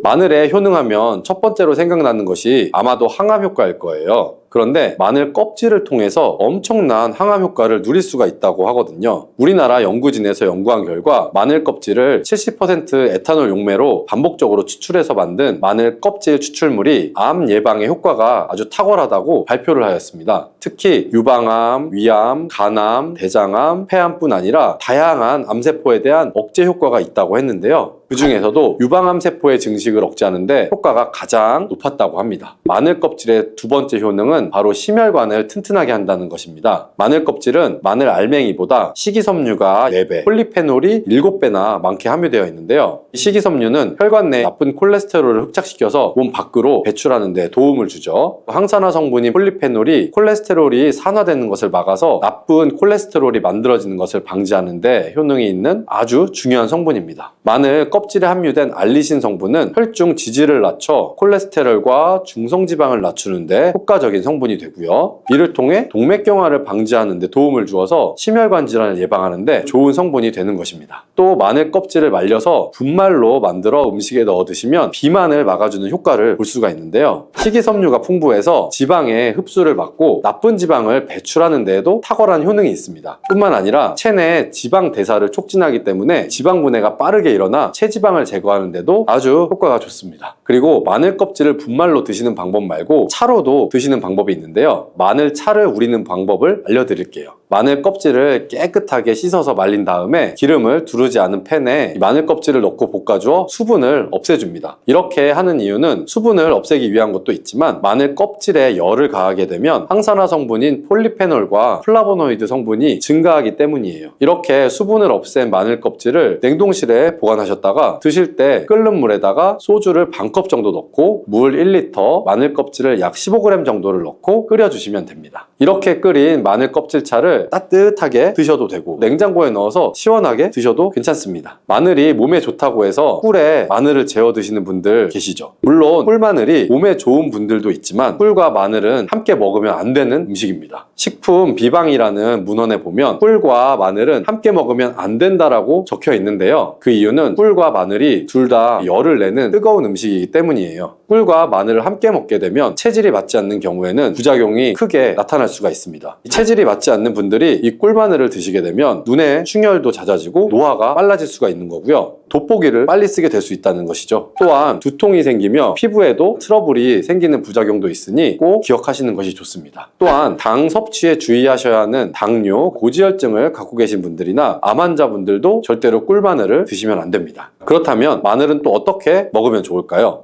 마늘에 효능하면 첫 번째로 생각나는 것이 아마도 항암 효과일 거예요. 그런데 마늘 껍질을 통해서 엄청난 항암 효과를 누릴 수가 있다고 하거든요. 우리나라 연구진에서 연구한 결과 마늘 껍질을 70% 에탄올 용매로 반복적으로 추출해서 만든 마늘 껍질 추출물이 암 예방에 효과가 아주 탁월하다고 발표를 하였습니다. 특히 유방암, 위암, 간암, 대장암, 폐암뿐 아니라 다양한 암세포에 대한 억제 효과가 있다고 했는데요. 그 중에서도 유방암 세포의 증식을 억제하는데 효과가 가장 높았다고 합니다. 마늘 껍질의 두 번째 효능은 바로 심혈관을 튼튼하게 한다는 것입니다. 마늘 껍질은 마늘 알맹이보다 식이섬유가 4배, 폴리페놀이 7배나 많게 함유되어 있는데요. 이 식이섬유는 혈관 내 나쁜 콜레스테롤을 흡착시켜서 몸 밖으로 배출하는 데 도움을 주죠. 항산화 성분인 폴리페놀이 콜레스테롤이 산화되는 것을 막아서 나쁜 콜레스테롤이 만들어지는 것을 방지하는 데 효능이 있는 아주 중요한 성분입니다. 마늘 껍질에 함유된 알리신 성분은 혈중 지질을 낮춰 콜레스테롤과 중성지방을 낮추는데 효과적인 성분이 되고요. 이를 통해 동맥경화를 방지하는 데 도움을 주어서 심혈관 질환을 예방하는데 좋은 성분이 되는 것입니다. 또 마늘 껍질을 말려서 분말로 만들어 음식에 넣어 드시면 비만을 막아주는 효과를 볼 수가 있는데요. 식이섬유가 풍부해서 지방의 흡수를 막고 나쁜 지방을 배출하는 데에도 탁월한 효능이 있습니다. 뿐만 아니라 체내 지방 대사를 촉진하기 때문에 지방 분해가 빠르게 일어나 체지방을 제거하는 데도 아주 효과가 좋습니다. 그리고 마늘 껍질을 분말로 드시는 방법 말고 차로도 드시는 방법이 있는데요. 마늘 차를 우리는 방법을 알려드릴게요. 마늘 껍질을 깨끗하게 씻어서 말린 다음에 기름을 두르지 않은 팬에 마늘 껍질을 넣고 볶아주어 수분을 없애줍니다. 이렇게 하는 이유는 수분을 없애기 위한 것도 있지만 마늘 껍질에 열을 가하게 되면 항산화 성분인 폴리페놀과 플라보노이드 성분이 증가하기 때문이에요. 이렇게 수분을 없앤 마늘 껍질을 냉동실에 보관하셨다가 드실 때 끓는 물에다가 소주를 반컵 정도 넣고 물 1리터, 마늘 껍질을 약 15g 정도를 넣고 끓여주시면 됩니다. 이렇게 끓인 마늘 껍질 차를 따뜻하게 드셔도 되고 냉장고에 넣어서 시원하게 드셔도 괜찮습니다. 마늘이 몸에 좋다고 해서 꿀에 마늘을 재워 드시는 분들 계시죠? 물론 꿀마늘이 몸에 좋은 분들도 있지만 꿀과 마늘은 함께 먹으면 안 되는 음식입니다. 식품 비방이라는 문헌에 보면 꿀과 마늘은 함께 먹으면 안 된다라고 적혀 있는데요. 그 이유는 꿀과 마늘이 둘 다 열을 내는 뜨거운 음식이기 때문이에요. 꿀과 마늘을 함께 먹게 되면 체질이 맞지 않는 경우에는 부작용이 크게 나타날 수가 있습니다. 체질이 맞지 않는 분들이 이 꿀마늘을 드시게 되면 눈의 충혈도 잦아지고 노화가 빨라질 수가 있는 거고요. 돋보기를 빨리 쓰게 될 수 있다는 것이죠. 또한 두통이 생기며 피부에도 트러블이 생기는 부작용도 있으니 꼭 기억하시는 것이 좋습니다. 또한 당 섭취에 주의하셔야 하는 당뇨, 고지혈증을 갖고 계신 분들이나 암 환자분들도 절대로 꿀마늘을 드시면 안 됩니다. 그렇다면 마늘은 또 어떻게 먹으면 좋을까요?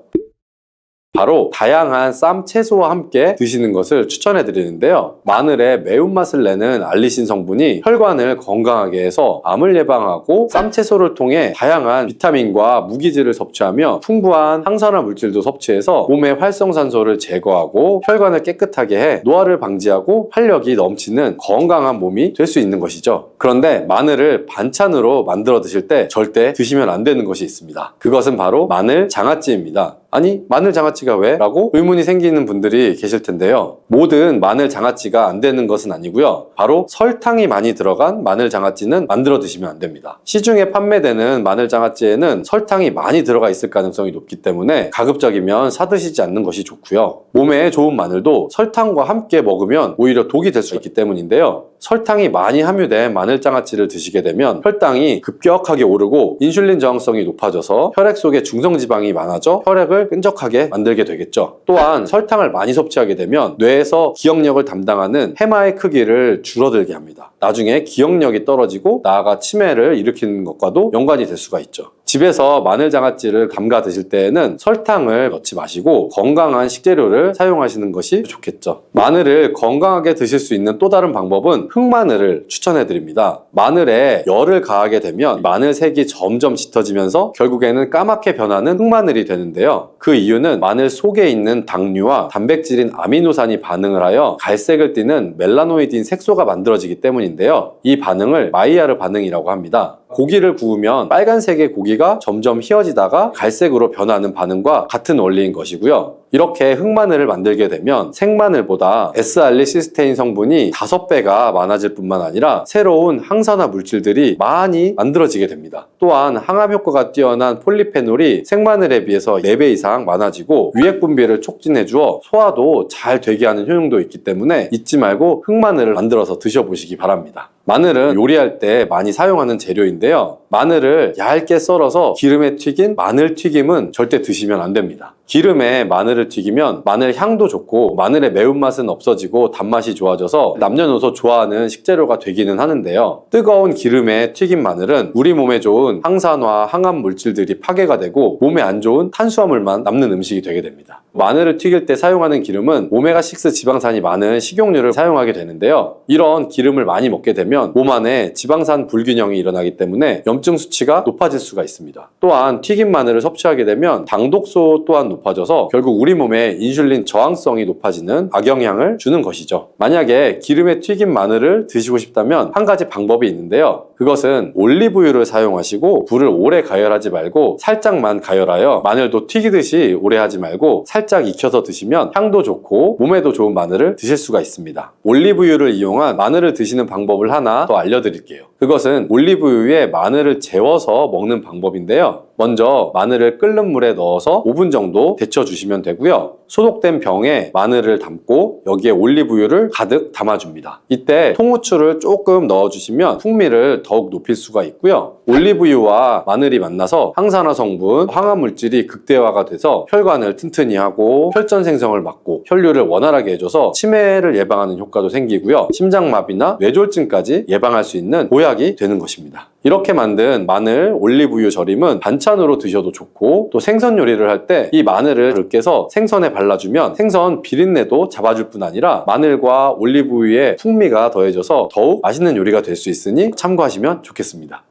바로 다양한 쌈 채소와 함께 드시는 것을 추천해 드리는데요. 마늘의 매운맛을 내는 알리신 성분이 혈관을 건강하게 해서 암을 예방하고 쌈 채소를 통해 다양한 비타민과 무기질을 섭취하며 풍부한 항산화 물질도 섭취해서 몸의 활성산소를 제거하고 혈관을 깨끗하게 해 노화를 방지하고 활력이 넘치는 건강한 몸이 될 수 있는 것이죠. 그런데 마늘을 반찬으로 만들어 드실 때 절대 드시면 안 되는 것이 있습니다. 그것은 바로 마늘 장아찌입니다. 아니, 마늘 장아찌가 왜? 라고 의문이 생기는 분들이 계실 텐데요. 모든 마늘 장아찌가 안 되는 것은 아니고요. 바로 설탕이 많이 들어간 마늘 장아찌는 만들어 드시면 안 됩니다. 시중에 판매되는 마늘 장아찌에는 설탕이 많이 들어가 있을 가능성이 높기 때문에 가급적이면 사드시지 않는 것이 좋고요. 몸에 좋은 마늘도 설탕과 함께 먹으면 오히려 독이 될 수 있기 때문인데요. 설탕이 많이 함유된 마늘 장아찌를 드시게 되면 혈당이 급격하게 오르고 인슐린 저항성이 높아져서 혈액 속에 중성지방이 많아져 혈액을 끈적하게 만들게 되겠죠. 또한 설탕을 많이 섭취하게 되면 뇌에서 기억력을 담당하는 해마의 크기를 줄어들게 합니다. 나중에 기억력이 떨어지고 나아가 치매를 일으키는 것과도 연관이 될 수가 있죠. 집에서 마늘 장아찌를 담가 드실 때에는 설탕을 넣지 마시고 건강한 식재료를 사용하시는 것이 좋겠죠. 마늘을 건강하게 드실 수 있는 또 다른 방법은 흑마늘을 추천해 드립니다. 마늘에 열을 가하게 되면 마늘 색이 점점 짙어지면서 결국에는 까맣게 변하는 흑마늘이 되는데요. 그 이유는 마늘 속에 있는 당류와 단백질인 아미노산이 반응을 하여 갈색을 띠는 멜라노이드인 색소가 만들어지기 때문인데요. 이 반응을 마이야르 반응이라고 합니다. 고기를 구우면 빨간색의 고기가 점점 휘어지다가 갈색으로 변하는 반응과 같은 원리인 것이고요. 이렇게 흑마늘을 만들게 되면 생마늘보다 S알리시스테인 성분이 5배가 많아질 뿐만 아니라 새로운 항산화 물질들이 많이 만들어지게 됩니다. 또한 항암 효과가 뛰어난 폴리페놀이 생마늘에 비해서 4배 이상 많아지고 유액 분비를 촉진해 주어 소화도 잘 되게 하는 효능도 있기 때문에 잊지 말고 흑마늘을 만들어서 드셔보시기 바랍니다. 마늘은 요리할 때 많이 사용하는 재료인데요. 마늘을 얇게 썰어서 기름에 튀긴 마늘 튀김은 절대 드시면 안 됩니다. 기름에 마늘을 튀기면 마늘 향도 좋고 마늘의 매운맛은 없어지고 단맛이 좋아져서 남녀노소 좋아하는 식재료가 되기는 하는데요. 뜨거운 기름에 튀긴 마늘은 우리 몸에 좋은 항산화, 항암 물질들이 파괴가 되고 몸에 안 좋은 탄수화물만 남는 음식이 되게 됩니다. 마늘을 튀길 때 사용하는 기름은 오메가6 지방산이 많은 식용유를 사용하게 되는데요. 이런 기름을 많이 먹게 되면 몸 안에 지방산 불균형이 일어나기 때문에 염증 수치가 높아질 수가 있습니다. 또한 튀긴 마늘을 섭취하게 되면 당독소 또한 높아져서 결국 우리 몸에 인슐린 저항성이 높아지는 악영향을 주는 것이죠. 만약에 기름에 튀긴 마늘을 드시고 싶다면 한 가지 방법이 있는데요. 그것은 올리브유를 사용하시고 불을 오래 가열하지 말고 살짝만 가열하여 마늘도 튀기듯이 오래 하지 말고 살짝 익혀서 드시면 향도 좋고 몸에도 좋은 마늘을 드실 수가 있습니다. 올리브유를 이용한 마늘을 드시는 방법을 하나 더 알려드릴게요. 그것은 올리브유에 마늘을 재워서 먹는 방법인데요. 먼저 마늘을 끓는 물에 넣어서 5분 정도 데쳐주시면 되고요. 소독된 병에 마늘을 담고 여기에 올리브유를 가득 담아줍니다. 이때 통후추를 조금 넣어주시면 풍미를 더욱 높일 수가 있고요. 올리브유와 마늘이 만나서 항산화 성분, 황화물질이 극대화가 돼서 혈관을 튼튼히 하고 혈전 생성을 막고 혈류를 원활하게 해줘서 치매를 예방하는 효과도 생기고요. 심장마비나 뇌졸중까지 예방할 수 있는 보약이 되는 것입니다. 이렇게 만든 마늘 올리브유 절임은 반찬으로 드셔도 좋고 또 생선 요리를 할 때 이 마늘을 깨서 생선에 발라주면 생선 비린내도 잡아줄 뿐 아니라 마늘과 올리브유의 풍미가 더해져서 더욱 맛있는 요리가 될 수 있으니 참고하시면 좋겠습니다.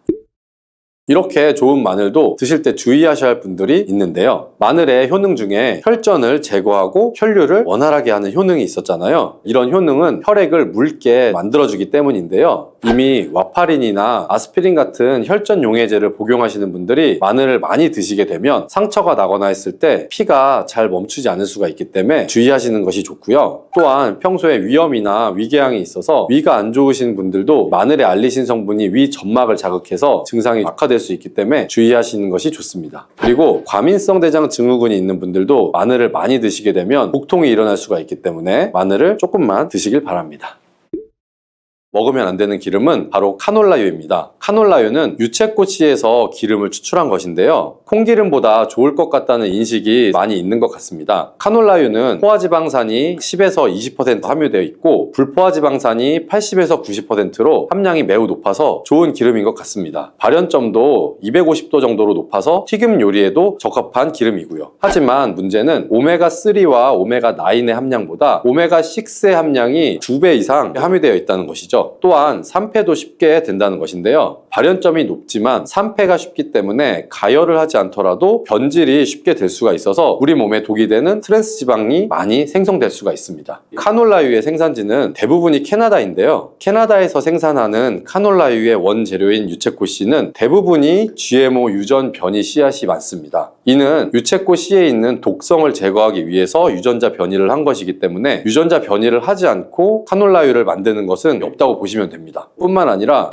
이렇게 좋은 마늘도 드실 때 주의하셔야 할 분들이 있는데요. 마늘의 효능 중에 혈전을 제거하고 혈류를 원활하게 하는 효능이 있었잖아요. 이런 효능은 혈액을 묽게 만들어주기 때문인데요. 이미 와파린이나 아스피린 같은 혈전 용해제를 복용하시는 분들이 마늘을 많이 드시게 되면 상처가 나거나 했을 때 피가 잘 멈추지 않을 수가 있기 때문에 주의하시는 것이 좋고요. 또한 평소에 위염이나 위궤양이 있어서 위가 안 좋으신 분들도 마늘의 알리신 성분이 위 점막을 자극해서 증상이 악화될 수 있기 때문에 주의하시는 것이 좋습니다. 그리고 과민성 대장 증후군이 있는 분들도 마늘을 많이 드시게 되면 복통이 일어날 수가 있기 때문에 마늘을 조금만 드시길 바랍니다. 먹으면 안 되는 기름은 바로 카놀라유입니다. 카놀라유는 유채꽃 씨에서 기름을 추출한 것인데요. 콩기름보다 좋을 것 같다는 인식이 많이 있는 것 같습니다. 카놀라유는 포화지방산이 10에서 20% 함유되어 있고 불포화지방산이 80에서 90%로 함량이 매우 높아서 좋은 기름인 것 같습니다. 발연점도 250도 정도로 높아서 튀김 요리에도 적합한 기름이고요. 하지만 문제는 오메가3와 오메가9의 함량보다 오메가6의 함량이 2배 이상 함유되어 있다는 것이죠. 또한 산패도 쉽게 된다는 것인데요. 발연점이 높지만 산패가 쉽기 때문에 가열을 하지 않더라도 변질이 쉽게 될 수가 있어서 우리 몸에 독이 되는 트랜스 지방이 많이 생성될 수가 있습니다. 카놀라유의 생산지는 대부분이 캐나다인데요. 캐나다에서 생산하는 카놀라유의 원재료인 유채꽃 씨는 대부분이 GMO 유전 변이 씨앗이 많습니다. 이는 유채꽃 씨에 있는 독성을 제거하기 위해서 유전자 변이를 한 것이기 때문에 유전자 변이를 하지 않고 카놀라유를 만드는 것은 없다고 보시면 됩니다. 뿐만 아니라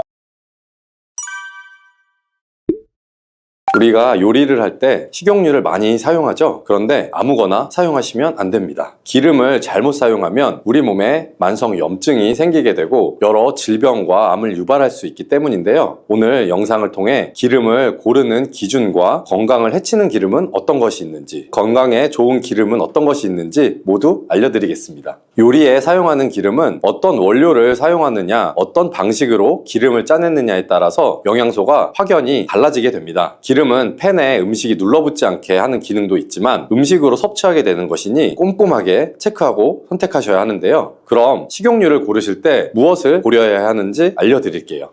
우리가 요리를 할 때 식용유를 많이 사용하죠. 그런데 아무거나 사용하시면 안 됩니다. 기름을 잘못 사용하면 우리 몸에 만성 염증이 생기게 되고 여러 질병과 암을 유발할 수 있기 때문인데요. 오늘 영상을 통해 기름을 고르는 기준과 건강을 해치는 기름은 어떤 것이 있는지, 건강에 좋은 기름은 어떤 것이 있는지 모두 알려드리겠습니다. 요리에 사용하는 기름은 어떤 원료를 사용하느냐, 어떤 방식으로 기름을 짜냈느냐에 따라서 영양소가 확연히 달라지게 됩니다. 기름은 팬에 음식이 눌러붙지 않게 하는 기능도 있지만 음식으로 섭취하게 되는 것이니 꼼꼼하게 체크하고 선택하셔야 하는데요. 그럼 식용유를 고르실 때 무엇을 고려해야 하는지 알려드릴게요.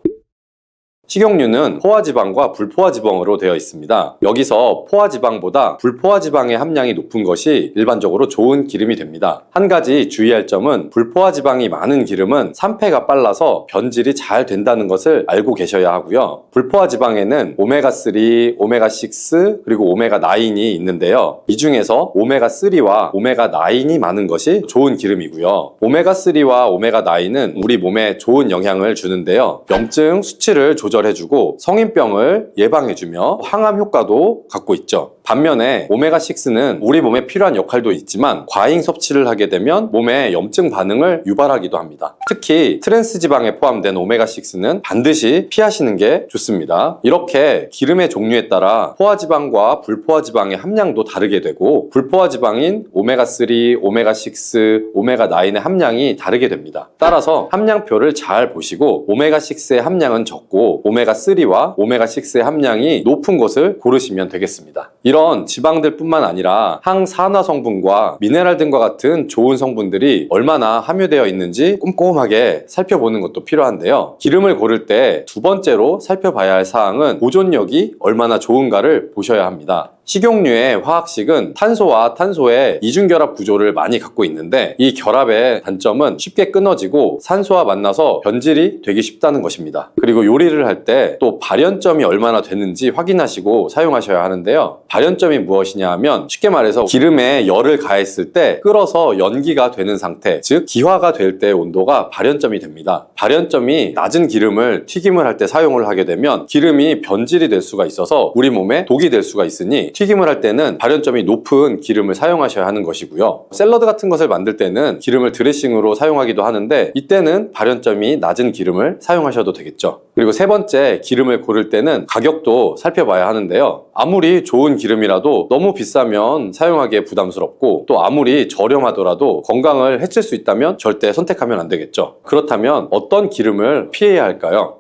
식용유는 포화지방과 불포화지방으로 되어 있습니다. 여기서 포화지방보다 불포화지방의 함량이 높은 것이 일반적으로 좋은 기름이 됩니다. 한 가지 주의할 점은 불포화지방이 많은 기름은 산패가 빨라서 변질이 잘 된다는 것을 알고 계셔야 하고요. 불포화지방에는 오메가3, 오메가6 그리고 오메가9이 있는데요. 이 중에서 오메가3와 오메가9이 많은 것이 좋은 기름이고요. 오메가3와 오메가9은 우리 몸에 좋은 영향을 주는데요. 염증 수치를 조절해주고 성인병을 예방해주며 항암 효과도 갖고 있죠. 반면에 오메가6는 우리 몸에 필요한 역할도 있지만 과잉 섭취를 하게 되면 몸에 염증 반응을 유발하기도 합니다. 특히 트랜스 지방에 포함된 오메가6는 반드시 피하시는 게 좋습니다. 이렇게 기름의 종류에 따라 포화지방과 불포화지방의 함량도 다르게 되고 불포화지방인 오메가3, 오메가6, 오메가9의 함량이 다르게 됩니다. 따라서 함량표를 잘 보시고 오메가6의 함량은 적고 오메가3와 오메가6의 함량이 높은 것을 고르시면 되겠습니다. 이런 지방들 뿐만 아니라 항산화 성분과 미네랄 등과 같은 좋은 성분들이 얼마나 함유되어 있는지 꼼꼼하게 살펴보는 것도 필요한데요. 기름을 고를 때 두 번째로 살펴봐야 할 사항은 보존력이 얼마나 좋은가를 보셔야 합니다. 식용유의 화학식은 탄소와 탄소의 이중결합 구조를 많이 갖고 있는데 이 결합의 단점은 쉽게 끊어지고 산소와 만나서 변질이 되기 쉽다는 것입니다. 그리고 요리를 할 때 또 발연점이 얼마나 되는지 확인하시고 사용하셔야 하는데요. 발연점이 무엇이냐 하면 쉽게 말해서 기름에 열을 가했을 때 끓어서 연기가 되는 상태, 즉 기화가 될 때의 온도가 발연점이 됩니다. 발연점이 낮은 기름을 튀김을 할 때 사용을 하게 되면 기름이 변질이 될 수가 있어서 우리 몸에 독이 될 수가 있으니 튀김을 할 때는 발연점이 높은 기름을 사용하셔야 하는 것이고요. 샐러드 같은 것을 만들 때는 기름을 드레싱으로 사용하기도 하는데 이때는 발연점이 낮은 기름을 사용하셔도 되겠죠. 그리고 세 번째, 기름을 고를 때는 가격도 살펴봐야 하는데요. 아무리 좋은 기름이라도 너무 비싸면 사용하기에 부담스럽고 또 아무리 저렴하더라도 건강을 해칠 수 있다면 절대 선택하면 안 되겠죠. 그렇다면 어떤 기름을 피해야 할까요?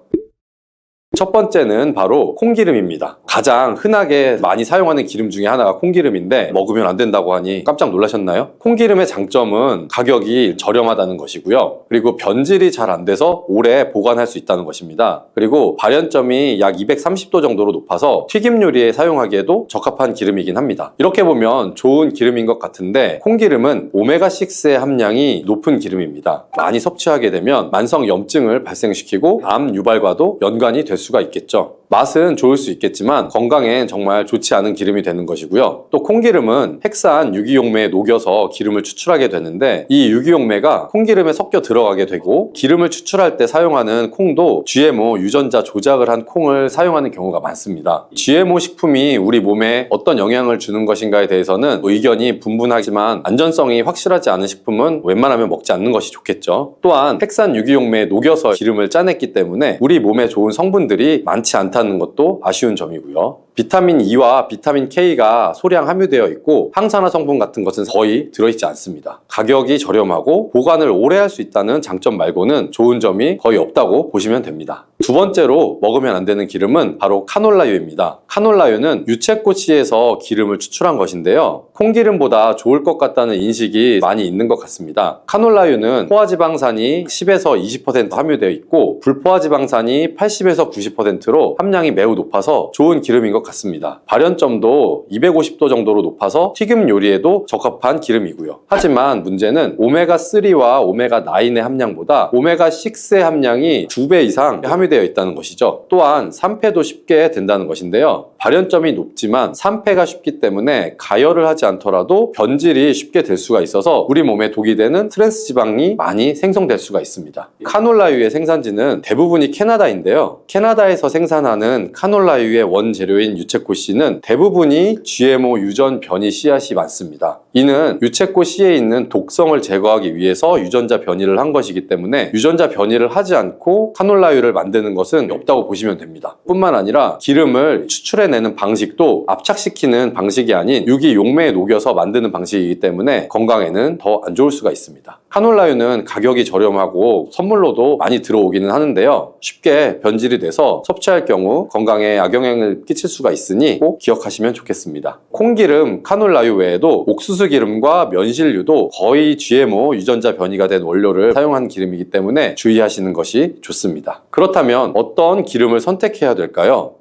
첫 번째는 바로 콩기름입니다. 가장 흔하게 많이 사용하는 기름 중에 하나가 콩기름인데 먹으면 안 된다고 하니 깜짝 놀라셨나요? 콩기름의 장점은 가격이 저렴하다는 것이고요. 그리고 변질이 잘 안 돼서 오래 보관할 수 있다는 것입니다. 그리고 발연점이 약 230도 정도로 높아서 튀김 요리에 사용하기에도 적합한 기름이긴 합니다. 이렇게 보면 좋은 기름인 것 같은데 콩기름은 오메가6의 함량이 높은 기름입니다. 많이 섭취하게 되면 만성 염증을 발생시키고 암 유발과도 연관이 될 수가 있겠죠. 맛은 좋을 수 있겠지만 건강엔 정말 좋지 않은 기름이 되는 것이고요. 또 콩기름은 핵산 유기용매에 녹여서 기름을 추출하게 되는데 이 유기용매가 콩기름에 섞여 들어가게 되고 기름을 추출할 때 사용하는 콩도 GMO 유전자 조작을 한 콩을 사용하는 경우가 많습니다. GMO 식품이 우리 몸에 어떤 영향을 주는 것인가에 대해서는 의견이 분분하지만 안전성이 확실하지 않은 식품은 웬만하면 먹지 않는 것이 좋겠죠. 또한 핵산 유기용매에 녹여서 기름을 짜냈기 때문에 우리 몸에 좋은 성분들이 많지 않다는 것도 아쉬운 점이고요. 비타민 E와 비타민 K가 소량 함유되어 있고 항산화 성분 같은 것은 거의 들어있지 않습니다. 가격이 저렴하고 보관을 오래 할 수 있다는 장점 말고는 좋은 점이 거의 없다고 보시면 됩니다. 두 번째로 먹으면 안 되는 기름은 바로 카놀라유입니다. 카놀라유는 유채꽃씨에서 기름을 추출한 것인데요. 콩기름보다 좋을 것 같다는 인식이 많이 있는 것 같습니다. 카놀라유는 포화지방산이 10에서 20% 함유되어 있고 불포화지방산이 80에서 90%로 함량이 매우 높아서 좋은 기름인 것 같습니다. 발연점도 250도 정도로 높아서 튀김 요리에도 적합한 기름이고요. 하지만 문제는 오메가3와 오메가9의 함량보다 오메가6의 함량이 2배 이상 함유되어 있다는 것이죠. 또한 산패도 쉽게 된다는 것인데요. 발연점이 높지만 산패가 쉽기 때문에 가열을 하지 않더라도 변질이 쉽게 될 수가 있어서 우리 몸에 독이 되는 트랜스 지방이 많이 생성될 수가 있습니다. 카놀라유의 생산지는 대부분이 캐나다인데요. 캐나다에서 생산하는 카놀라유의 원재료인 유채꽃씨는 대부분이 GMO 유전 변이 씨앗이 많습니다. 이는 유채꽃씨에 있는 독성을 제거하기 위해서 유전자 변이를 한 것이기 때문에 유전자 변이를 하지 않고 카놀라유를 만드는 것은 없다고 보시면 됩니다. 뿐만 아니라 기름을 추출해내는 방식도 압착시키는 방식이 아닌 유기용매에 녹여서 만드는 방식이기 때문에 건강에는 더 안 좋을 수가 있습니다. 카놀라유는 가격이 저렴하고 선물로도 많이 들어오기는 하는데요. 쉽게 변질이 돼서 섭취할 경우 건강에 악영향을 끼칠 수가 있으니 꼭 기억하시면 좋겠습니다. 콩기름, 카놀라유 외에도 옥수수 기름과 면실류도 거의 GMO 유전자 변이가 된 원료를 사용한 기름이기 때문에 주의하시는 것이 좋습니다. 그렇다면 어떤 기름을 선택해야 될까요?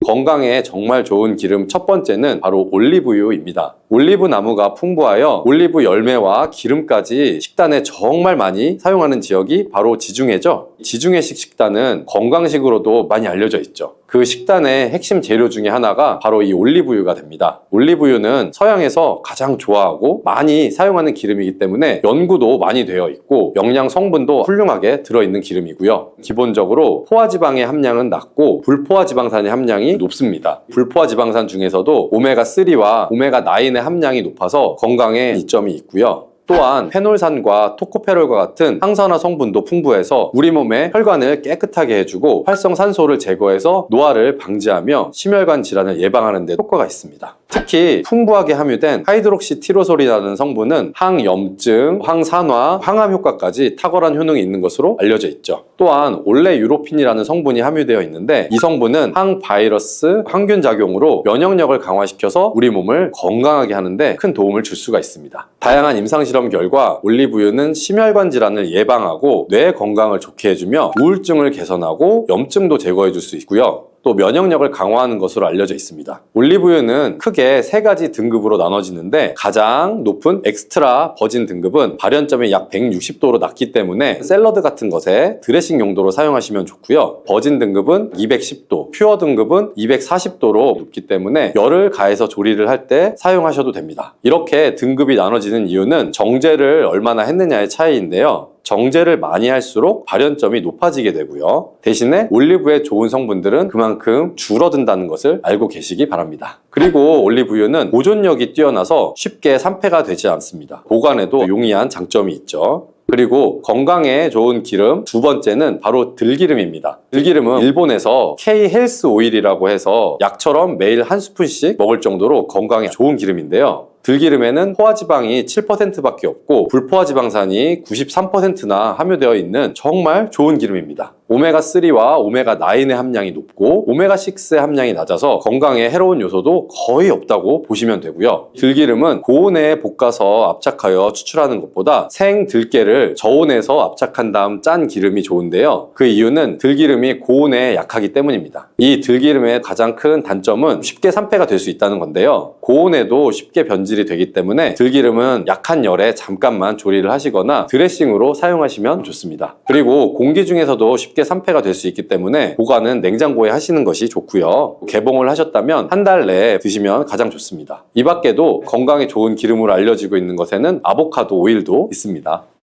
건강에 정말 좋은 기름 첫 번째는 바로 올리브유입니다. 올리브 나무가 풍부하여 올리브 열매와 기름까지 식단에 정말 많이 사용하는 지역이 바로 지중해죠. 지중해식 식단은 건강식으로도 많이 알려져 있죠. 그 식단의 핵심 재료 중에 하나가 바로 이 올리브유가 됩니다. 올리브유는 서양에서 가장 좋아하고 많이 사용하는 기름이기 때문에 연구도 많이 되어 있고 영양 성분도 훌륭하게 들어있는 기름이고요. 기본적으로 포화지방의 함량은 낮고 불포화지방산의 함량이 높습니다. 불포화지방산 중에서도 오메가3와 오메가9의 함량이 높아서 건강에 이점이 있고요. 또한 페놀산과 토코페롤과 같은 항산화 성분도 풍부해서 우리 몸의 혈관을 깨끗하게 해주고 활성산소를 제거해서 노화를 방지하며 심혈관 질환을 예방하는 데 효과가 있습니다. 특히 풍부하게 함유된 하이드록시티로솔이라는 성분은 항염증, 항산화, 항암 효과까지 탁월한 효능이 있는 것으로 알려져 있죠. 또한 올레유로핀이라는 성분이 함유되어 있는데 이 성분은 항바이러스, 항균 작용으로 면역력을 강화시켜서 우리 몸을 건강하게 하는데 큰 도움을 줄 수가 있습니다. 다양한 임상실험 결과 올리브유는 심혈관 질환을 예방하고 뇌 건강을 좋게 해주며 우울증을 개선하고 염증도 제거해 줄 수 있고요. 또 또 면역력을 강화하는 것으로 알려져 있습니다. 올리브유는 크게 세 가지 등급으로 나눠지는데 가장 높은 엑스트라 버진 등급은 발연점이 약 160도로 낮기 때문에 샐러드 같은 것에 드레싱 용도로 사용하시면 좋고요. 버진 등급은 210도, 퓨어 등급은 240도로 높기 때문에 열을 가해서 조리를 할 때 사용하셔도 됩니다. 이렇게 등급이 나눠지는 이유는 정제를 얼마나 했느냐의 차이인데요. 정제를 많이 할수록 발연점이 높아지게 되고요. 대신에 올리브의 좋은 성분들은 그만큼 줄어든다는 것을 알고 계시기 바랍니다. 그리고 올리브유는 보존력이 뛰어나서 쉽게 산패가 되지 않습니다. 보관에도 용이한 장점이 있죠. 그리고 건강에 좋은 기름 두 번째는 바로 들기름입니다. 들기름은 일본에서 K 헬스 오일이라고 해서 약처럼 매일 한 스푼씩 먹을 정도로 건강에 좋은 기름인데요. 들기름에는 포화지방이 7%밖에 없고 불포화지방산이 93%나 함유되어 있는 정말 좋은 기름입니다. 오메가3와 오메가9의 함량이 높고 오메가6의 함량이 낮아서 건강에 해로운 요소도 거의 없다고 보시면 되고요. 들기름은 고온에 볶아서 압착하여 추출하는 것보다 생 들깨를 저온에서 압착한 다음 짠 기름이 좋은데요. 그 이유는 들기름이 고온에 약하기 때문입니다. 이 들기름의 가장 큰 단점은 쉽게 산패가 될 수 있다는 건데요. 고온에도 쉽게 변질이 되기 때문에 들기름은 약한 열에 잠깐만 조리를 하시거나 드레싱으로 사용하시면 좋습니다. 그리고 공기 중에서도 쉽게 산패가 될 수 있기 때문에 보관은 냉장고에 하시는 것이 좋고요. 개봉을 하셨다면 한 달 내에 드시면 가장 좋습니다. 이 밖에도 건강에 좋은 기름으로 알려지고 있는 것에는 아보카도 오일도 있습니다.